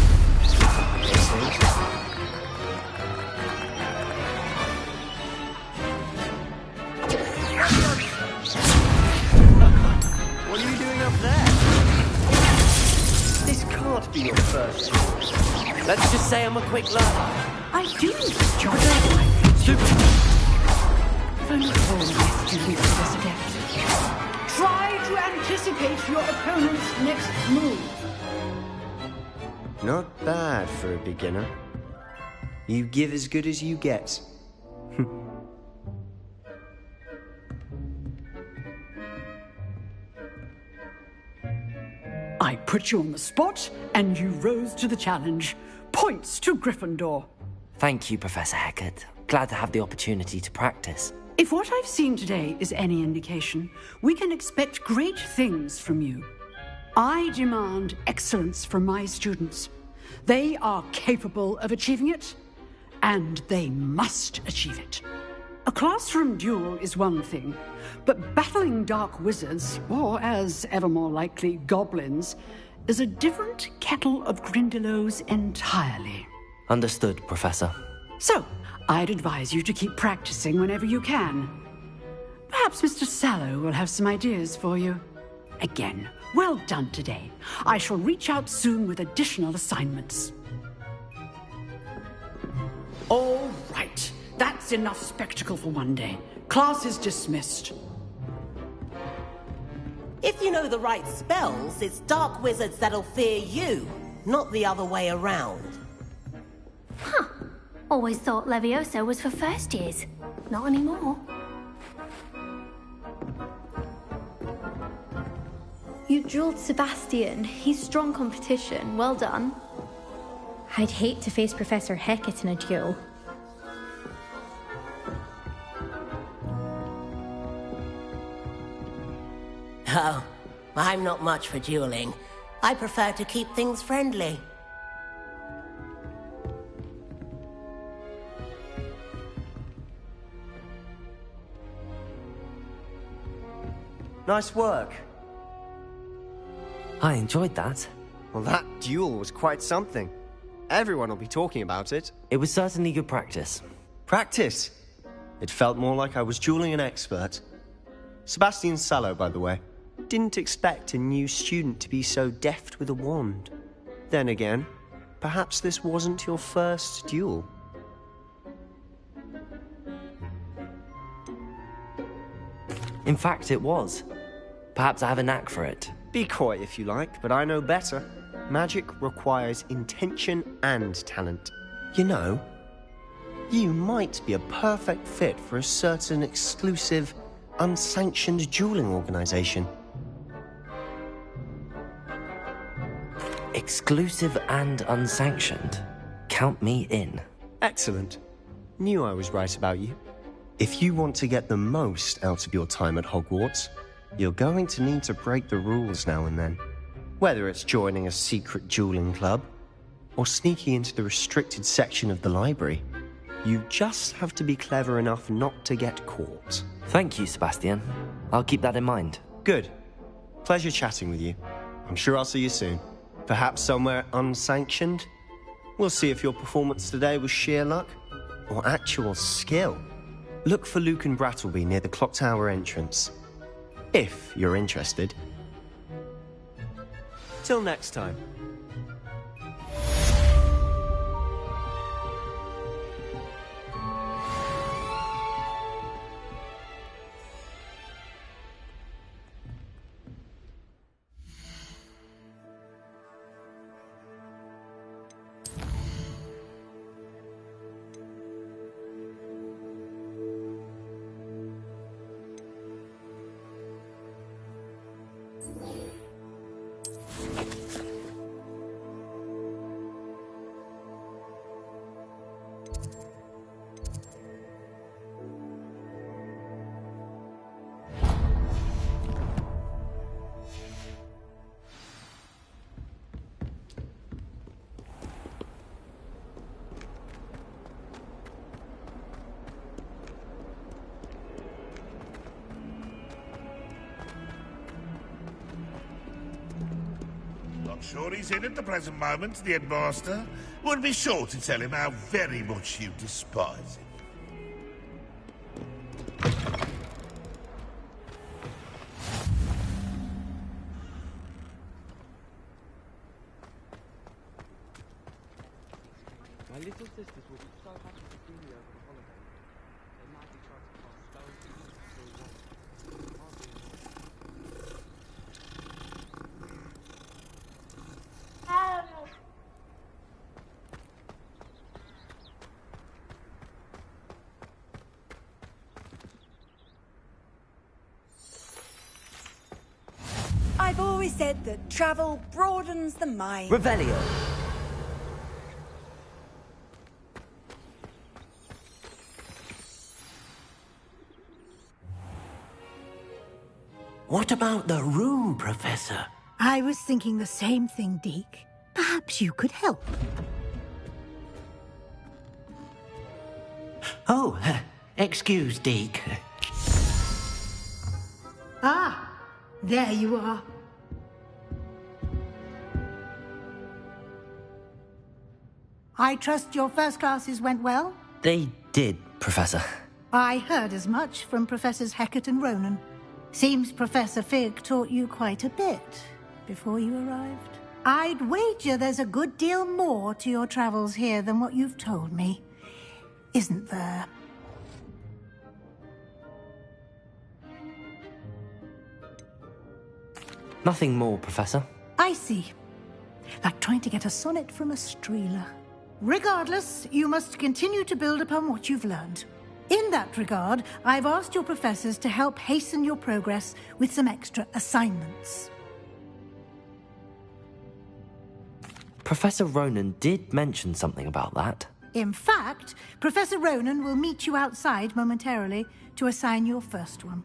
What are you doing up there? This can't be your first. Let's just say I'm a quick learner. I do this job. Super. If I'm not always doing this adept. Try to anticipate your opponent's next move. Not bad for a beginner. You give as good as you get. I put you on the spot, and you rose to the challenge. Points to Gryffindor. Thank you, Professor Hecat. Glad to have the opportunity to practice. If what I've seen today is any indication, we can expect great things from you. I demand excellence from my students. They are capable of achieving it, and they must achieve it. A classroom duel is one thing, but battling dark wizards, or as ever more likely, goblins, is a different kettle of Grindylows entirely. Understood, Professor. So, I'd advise you to keep practicing whenever you can. Perhaps Mr. Sallow will have some ideas for you. Again, well done today. I shall reach out soon with additional assignments. All right. That's enough spectacle for one day. Class is dismissed. If you know the right spells, it's dark wizards that'll fear you, not the other way around. Huh. Always thought Levioso was for first years. Not anymore. You dueled Sebastian. He's strong competition. Well done. I'd hate to face Professor Hecat in a duel. Oh, I'm not much for dueling. I prefer to keep things friendly. Nice work. I enjoyed that. Well, that duel was quite something. Everyone will be talking about it. It was certainly good practice. Practice? It felt more like I was dueling an expert. Sebastian Sallow, by the way. Didn't expect a new student to be so deft with a wand. Then again, perhaps this wasn't your first duel. In fact, it was. Perhaps I have a knack for it. Be coy if you like, but I know better. Magic requires intention and talent. You know, you might be a perfect fit for a certain exclusive, unsanctioned dueling organization. Exclusive and unsanctioned. Count me in. Excellent. Knew I was right about you. If you want to get the most out of your time at Hogwarts, you're going to need to break the rules now and then. Whether it's joining a secret dueling club, or sneaking into the restricted section of the library, you just have to be clever enough not to get caught. Thank you, Sebastian. I'll keep that in mind. Good. Pleasure chatting with you. I'm sure I'll see you soon. Perhaps somewhere unsanctioned? We'll see if your performance today was sheer luck or actual skill. Look for Luke and Brattleby near the clock tower entrance. If you're interested. Till next time. not sure he's in at the present moment, the headmaster. Would be sure to tell him how very much you despise him. My little sisters will be so happy to see me over the holidays. They madly try to cast spells to keep me so long. Hardly I've always said that travel broadens the mind. Revelio. What about the room, Professor? I was thinking the same thing, Deke. Perhaps you could help. Oh, excuse, Deke. Ah, there you are. I trust your first classes went well? They did, Professor. I heard as much from Professors Hecat and Ronan. Seems Professor Fig taught you quite a bit before you arrived. I'd wager there's a good deal more to your travels here than what you've told me. Isn't there? Nothing more, Professor. I see. Like trying to get a sonnet from a streeler. Regardless, you must continue to build upon what you've learned. In that regard, I've asked your professors to help hasten your progress with some extra assignments. Professor Ronan did mention something about that. In fact, Professor Ronan will meet you outside momentarily to assign your first one.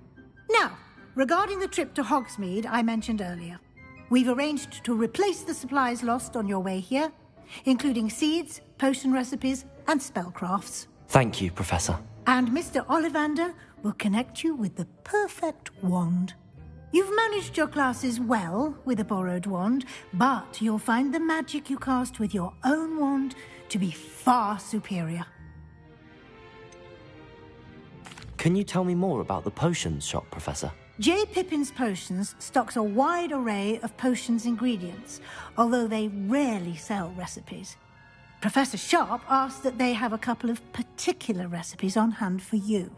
Now, regarding the trip to Hogsmeade I mentioned earlier, we've arranged to replace the supplies lost on your way here, including seeds, potion recipes, and spellcrafts. Thank you, Professor. And Mr. Ollivander will connect you with the perfect wand. You've managed your classes well with a borrowed wand, but you'll find the magic you cast with your own wand to be far superior. Can you tell me more about the potions shop, Professor? J. Pippin's Potions stocks a wide array of potions ingredients, although they rarely sell recipes. Professor Sharp asked that they have a couple of particular recipes on hand for you.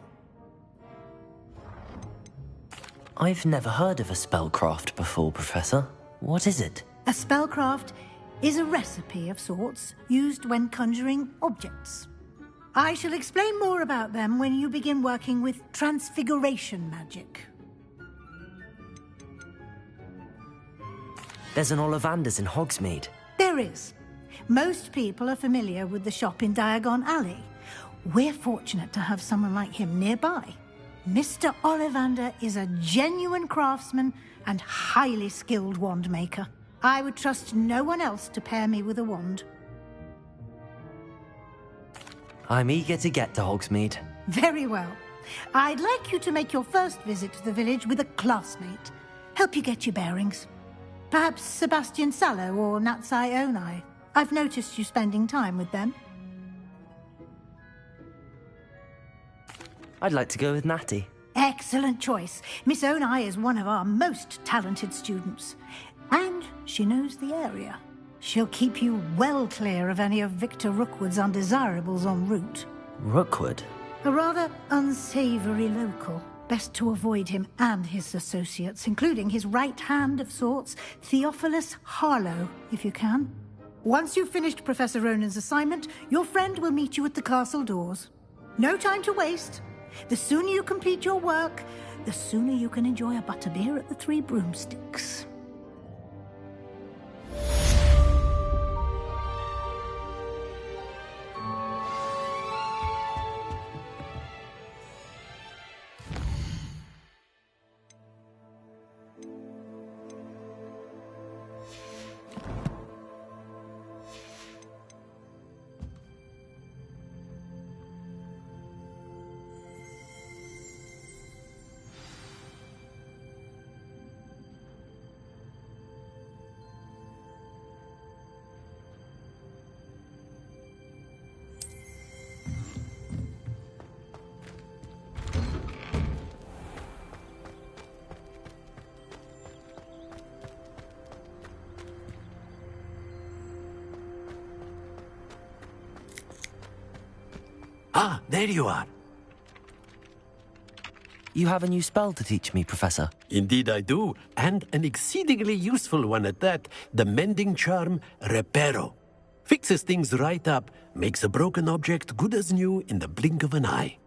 I've never heard of a spellcraft before, Professor. What is it? A spellcraft is a recipe of sorts used when conjuring objects. I shall explain more about them when you begin working with transfiguration magic. There's an Ollivander's in Hogsmeade. There is. Most people are familiar with the shop in Diagon Alley. We're fortunate to have someone like him nearby. Mr. Ollivander is a genuine craftsman and highly skilled wand maker. I would trust no one else to pair me with a wand. I'm eager to get to Hogsmeade. Very well. I'd like you to make your first visit to the village with a classmate. Help you get your bearings. Perhaps Sebastian Sallow or Natsai Onai. I've noticed you spending time with them. I'd like to go with Natty. Excellent choice. Miss Onai is one of our most talented students. And she knows the area. She'll keep you well clear of any of Victor Rookwood's undesirables en route. Rookwood? A rather unsavory local. Best to avoid him and his associates, including his right hand of sorts, Theophilus Harlow, if you can. Once you've finished Professor Ronan's assignment, your friend will meet you at the castle doors. No time to waste. The sooner you complete your work, the sooner you can enjoy a butterbeer at the Three Broomsticks. Ah, there you are. You have a new spell to teach me, Professor. Indeed I do, and an exceedingly useful one at that. The mending charm, Reparo. Fixes things right up, makes a broken object good as new in the blink of an eye.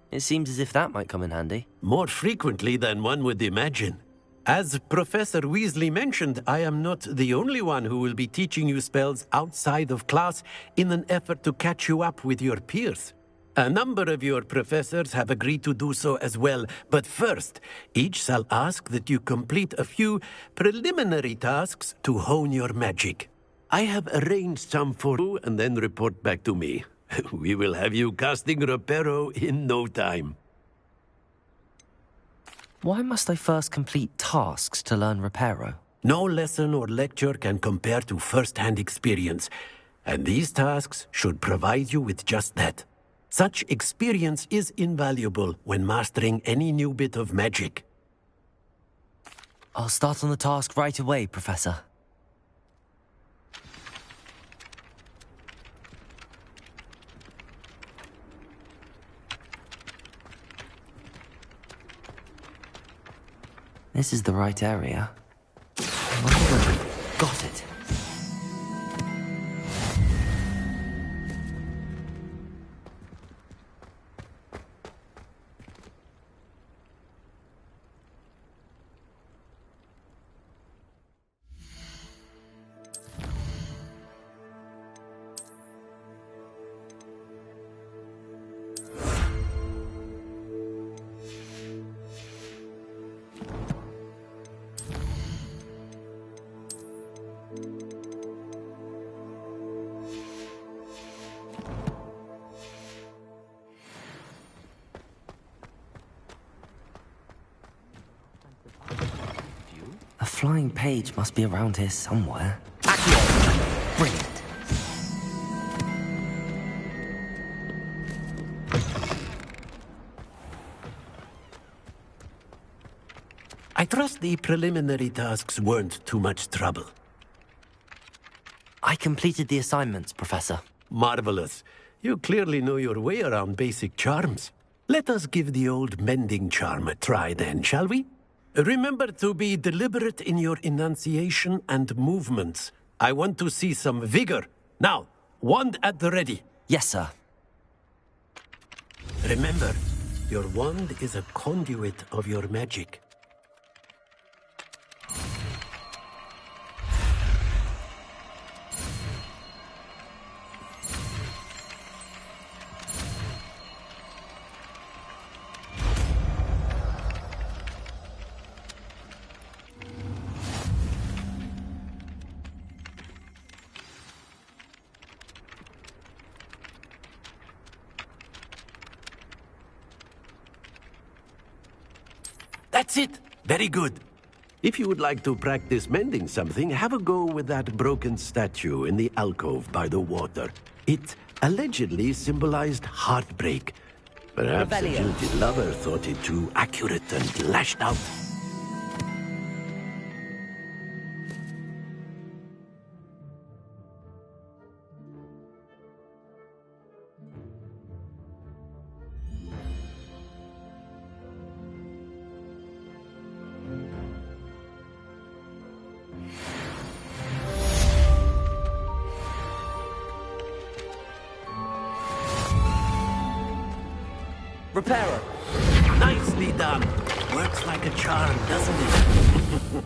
It seems as if that might come in handy. More frequently than one would imagine. As Professor Weasley mentioned, I am not the only one who will be teaching you spells outside of class in an effort to catch you up with your peers. A number of your professors have agreed to do so as well, but first, each shall ask that you complete a few preliminary tasks to hone your magic. I have arranged some for you and then report back to me. We will have you casting Reparo in no time. Why must I first complete tasks to learn Reparo? No lesson or lecture can compare to first-hand experience, and these tasks should provide you with just that. Such experience is invaluable when mastering any new bit of magic. I'll start on the task right away, Professor. This is the right area. I wonder where I got it. A flying page must be around here somewhere. Accio! Brilliant. I trust the preliminary tasks weren't too much trouble. I completed the assignments, Professor. Marvelous. You clearly know your way around basic charms. Let us give the old mending charm a try then, shall we? Remember to be deliberate in your enunciation and movements. I want to see some vigor. Now, wand at the ready. Yes, sir. Remember, your wand is a conduit of your magic. That's it! Very good. If you would like to practice mending something, have a go with that broken statue in the alcove by the water. It allegedly symbolized heartbreak. Perhaps a jilted lover thought it too accurate and lashed out. Reparo! Nicely done. Works like a charm, doesn't it?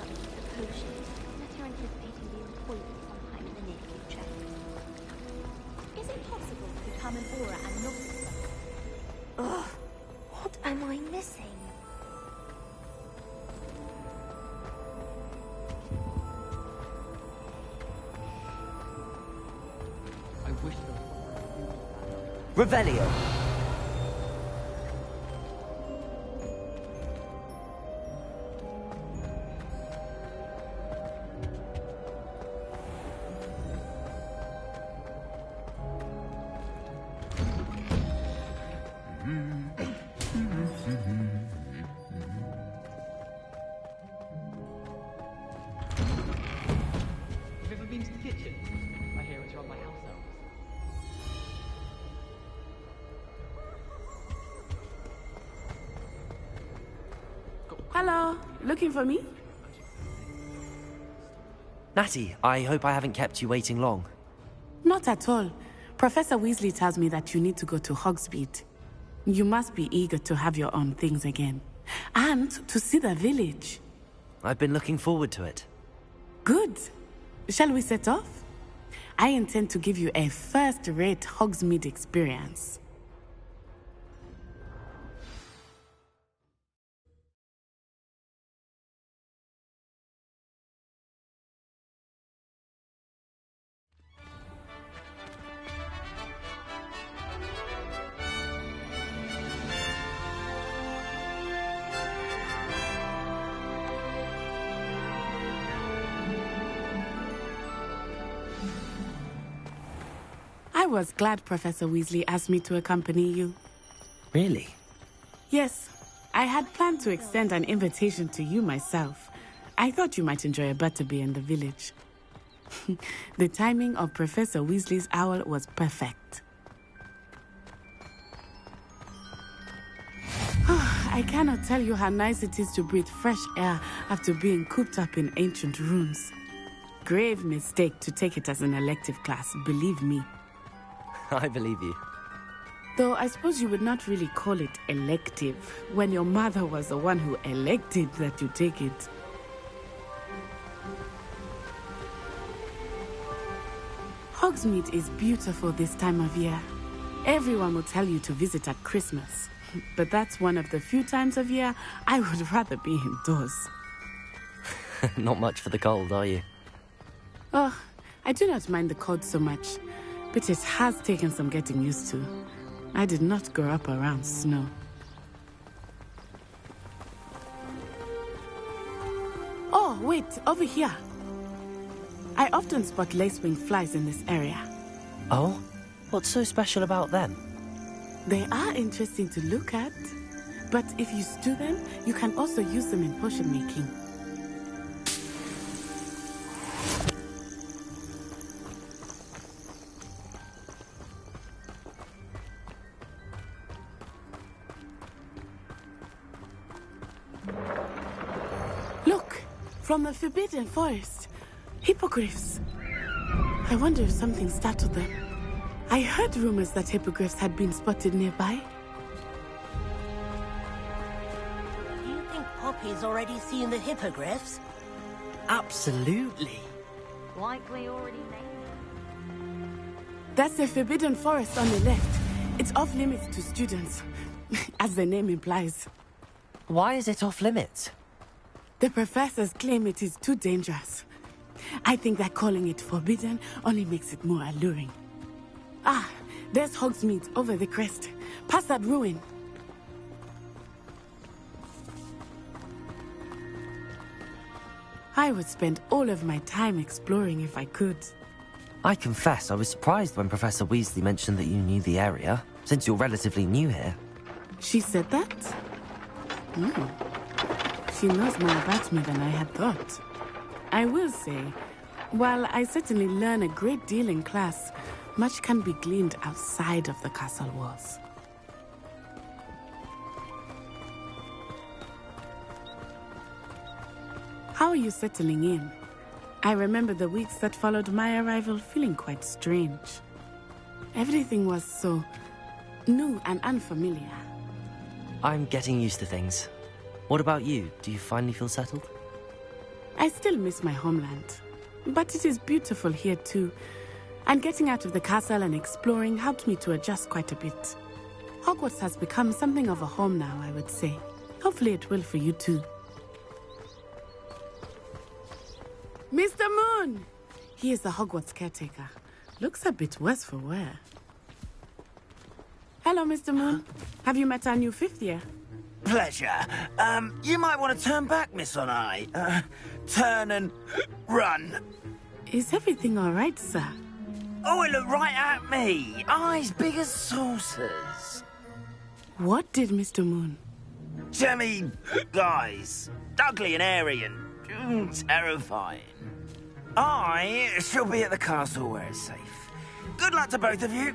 The potion. Better anticipating the appointment sometime in the near future. Is it possible to become an aura and not something? Ugh. What am I missing? I wish Revelio. Have you ever been to the kitchen? I hear it's run by house elves. Hello, looking for me? Natty, I hope I haven't kept you waiting long. Not at all. Professor Weasley tells me that you need to go to Hogsmeade. You must be eager to have your own things again. And to see the village. I've been looking forward to it. Good. Shall we set off? I intend to give you a first-rate Hogsmeade experience. I was glad Professor Weasley asked me to accompany you. Really? Yes, I had planned to extend an invitation to you myself. I thought you might enjoy a butterbeer in the village. The timing of Professor Weasley's owl was perfect. I cannot tell you how nice it is to breathe fresh air after being cooped up in ancient ruins. Grave mistake to take it as an elective class, believe me. I believe you. Though I suppose you would not really call it elective when your mother was the one who elected that you take it. Hogsmeade is beautiful this time of year. Everyone will tell you to visit at Christmas. But that's one of the few times of year I would rather be indoors. Not much for the cold, are you? Oh, I do not mind the cold so much. But it has taken some getting used to. I did not grow up around snow. Oh, wait, over here. I often spot lacewing flies in this area. Oh? What's so special about them? They are interesting to look at. But if you stew them, you can also use them in potion making. From the Forbidden Forest. Hippogriffs. I wonder if something startled them. I heard rumors that hippogriffs had been spotted nearby. Do you think Poppy's already seen the hippogriffs? Absolutely. Likely already made. That's the Forbidden Forest on the left. It's off limits to students, as the name implies. Why is it off limits? The professors claim it is too dangerous. I think that calling it forbidden only makes it more alluring. Ah, there's Hogsmeade over the crest. Past that ruin. I would spend all of my time exploring if I could. I confess I was surprised when Professor Weasley mentioned that you knew the area, since you're relatively new here. She said that? She knows more about me than I had thought. I will say, while I certainly learn a great deal in class, much can be gleaned outside of the castle walls. How are you settling in? I remember the weeks that followed my arrival feeling quite strange. Everything was so new and unfamiliar. I'm getting used to things. What about you? Do you finally feel settled? I still miss my homeland. But it is beautiful here too. And getting out of the castle and exploring helped me to adjust quite a bit. Hogwarts has become something of a home now, I would say. Hopefully it will for you too. Mr. Moon! He is the Hogwarts caretaker. Looks a bit worse for wear. Hello, Mr. Moon. Have you met our new 5th year? Pleasure. You might want to turn back, Miss Onai. Turn and run. Is everything all right, sir? Oh, it looked right at me. Eyes big as saucers. What did Mr. Moon? Jemmy guys. Ugly and airy and terrifying. I shall be at the castle where it's safe. Good luck to both of you.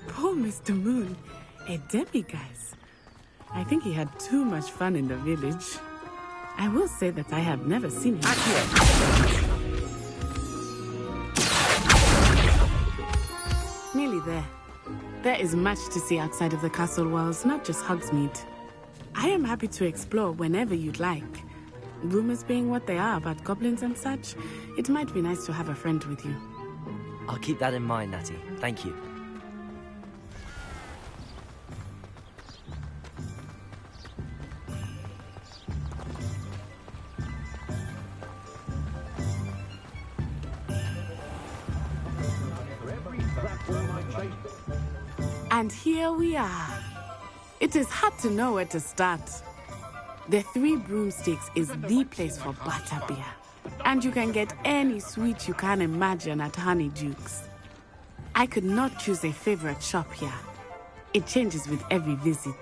Poor Mr. Moon. A demiguise. I think he had too much fun in the village. I will say that I have never seen him. Nearly there. There is much to see outside of the castle walls, not just Hogsmeade. I am happy to explore whenever you'd like. Rumors being what they are about goblins and such, it might be nice to have a friend with you. I'll keep that in mind, Natty. Thank you. And here we are. It is hard to know where to start. The Three Broomsticks is the place for butterbeer. And you can get any sweet you can imagine at Honeydukes. I could not choose a favorite shop here. It changes with every visit.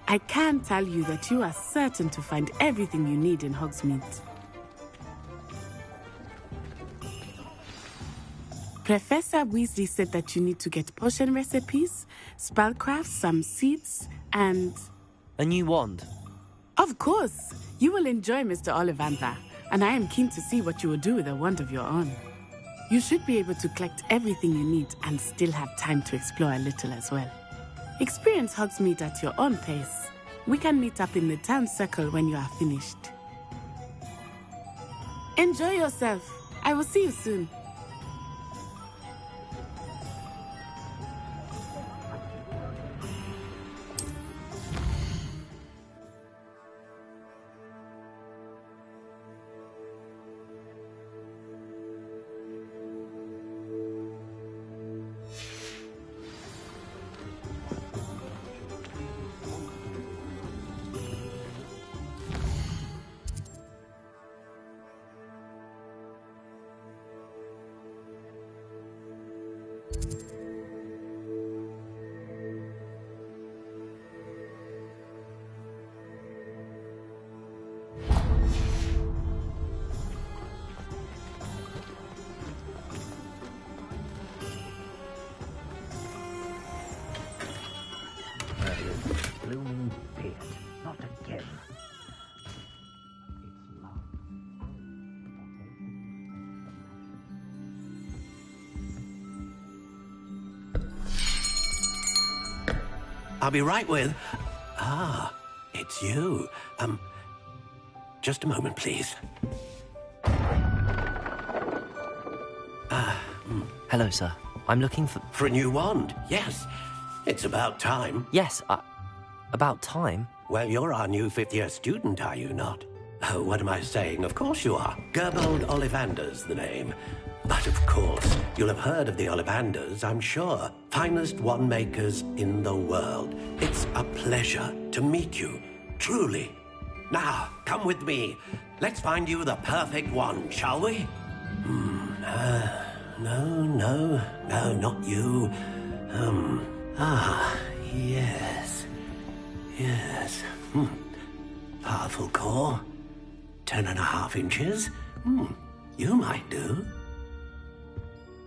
I can tell you that you are certain to find everything you need in Hogsmeade. Professor Weasley said that you need to get potion recipes, spellcraft, some seeds, and... a new wand? Of course! You will enjoy Mr. Ollivander, and I am keen to see what you will do with a wand of your own. You should be able to collect everything you need and still have time to explore a little as well. Experience Hogsmeade at your own pace. We can meet up in the town circle when you are finished. Enjoy yourself. I will see you soon. Blooming pit. Not again. I'll be right with... Ah, it's you. Just a moment, please. Hello, sir. I'm looking for... For a new wand, yes. It's about time. Yes, about time? Well, you're our new 5th-year student, are you not? Oh, what am I saying? Of course you are. Gerbold Ollivander's the name. But of course, you'll have heard of the Ollivanders, I'm sure. Finest wand makers in the world. It's a pleasure to meet you, truly. Now, come with me. Let's find you the perfect wand, shall we? No, not you. Yes. Powerful core. 10.5 inches. You might do.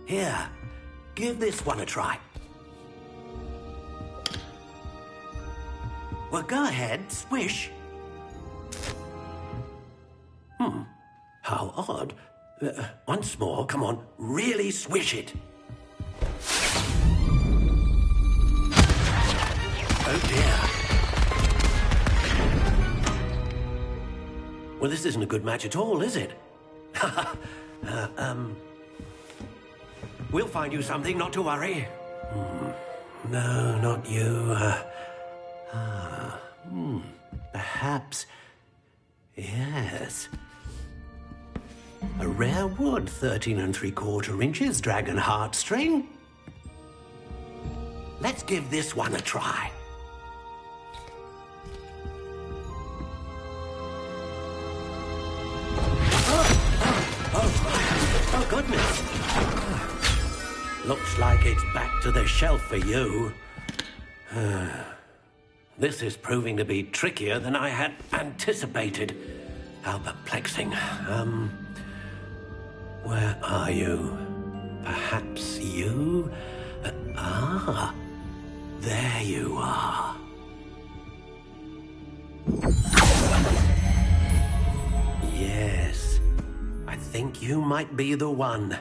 Here, give this one a try. Well, go ahead, swish. How odd. Once more, come on, really swish it. Oh dear. Well, this isn't a good match at all, is it? We'll find you something, not to worry. No, not you. Perhaps... Yes. A rare wood, 13 3/4 inches, dragon heartstring. Let's give this one a try. Oh, goodness. Looks like it's back to the shelf for you. This is proving to be trickier than I had anticipated. How perplexing. Where are you? Perhaps you? There you are. Yes, I think you might be the one.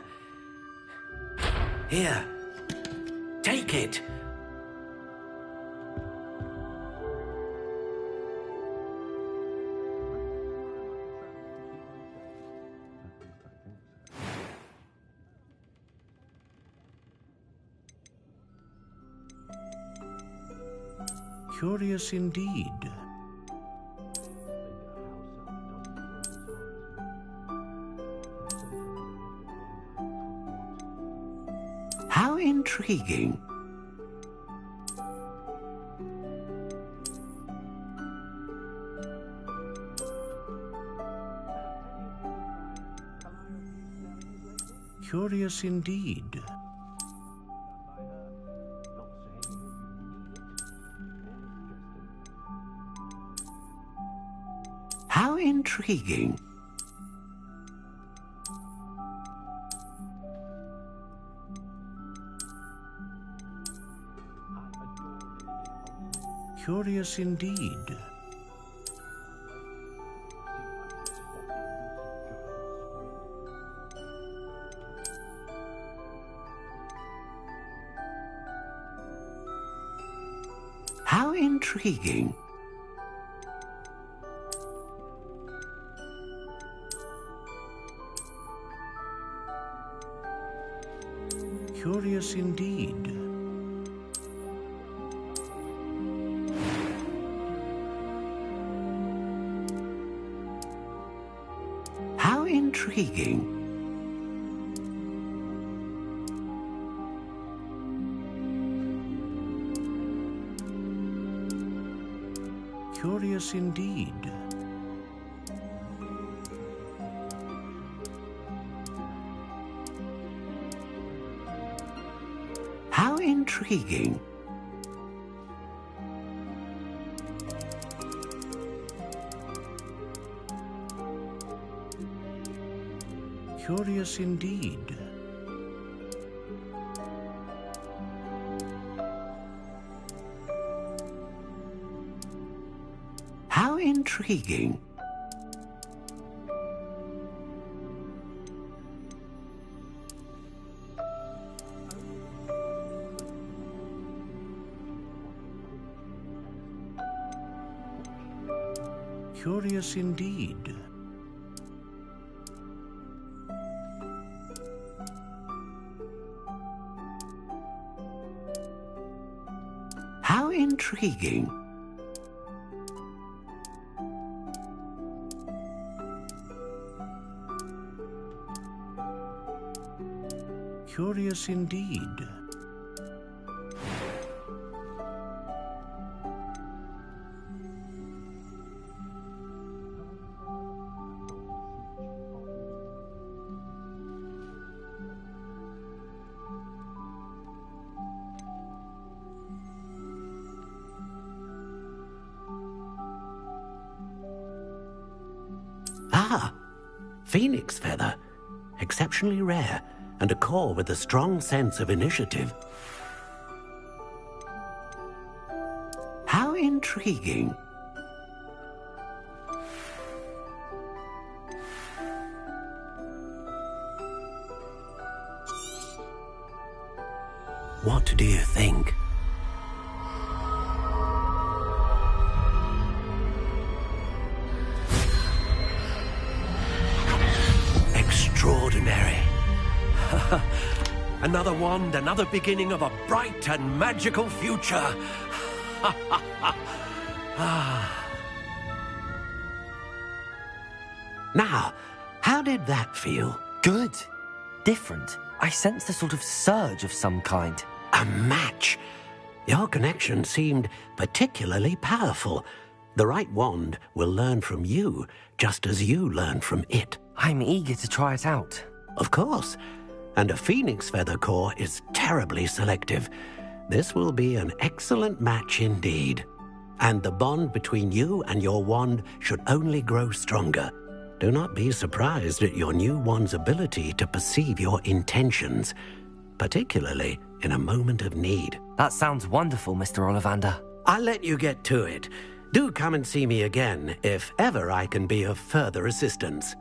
Here, take it. Curious indeed. How intriguing. Curious indeed. How intriguing. Curious indeed. How intriguing. Curious indeed. How intriguing. Curious indeed. How intriguing. Curious indeed. How intriguing. Curious indeed. How intriguing. Curious indeed. Ah, phoenix feather. Exceptionally rare, and a core with a strong sense of initiative. How intriguing. What do you think? Another wand, another beginning of a bright and magical future. Now, how did that feel? Good. Different. I sensed a sort of surge of some kind. A match. Your connection seemed particularly powerful. The right wand will learn from you, just as you learn from it. I'm eager to try it out. Of course. And a phoenix feather core is terribly selective. This will be an excellent match indeed. And the bond between you and your wand should only grow stronger. Do not be surprised at your new wand's ability to perceive your intentions, particularly in a moment of need. That sounds wonderful, Mr. Ollivander. I'll let you get to it. Do come and see me again if ever I can be of further assistance.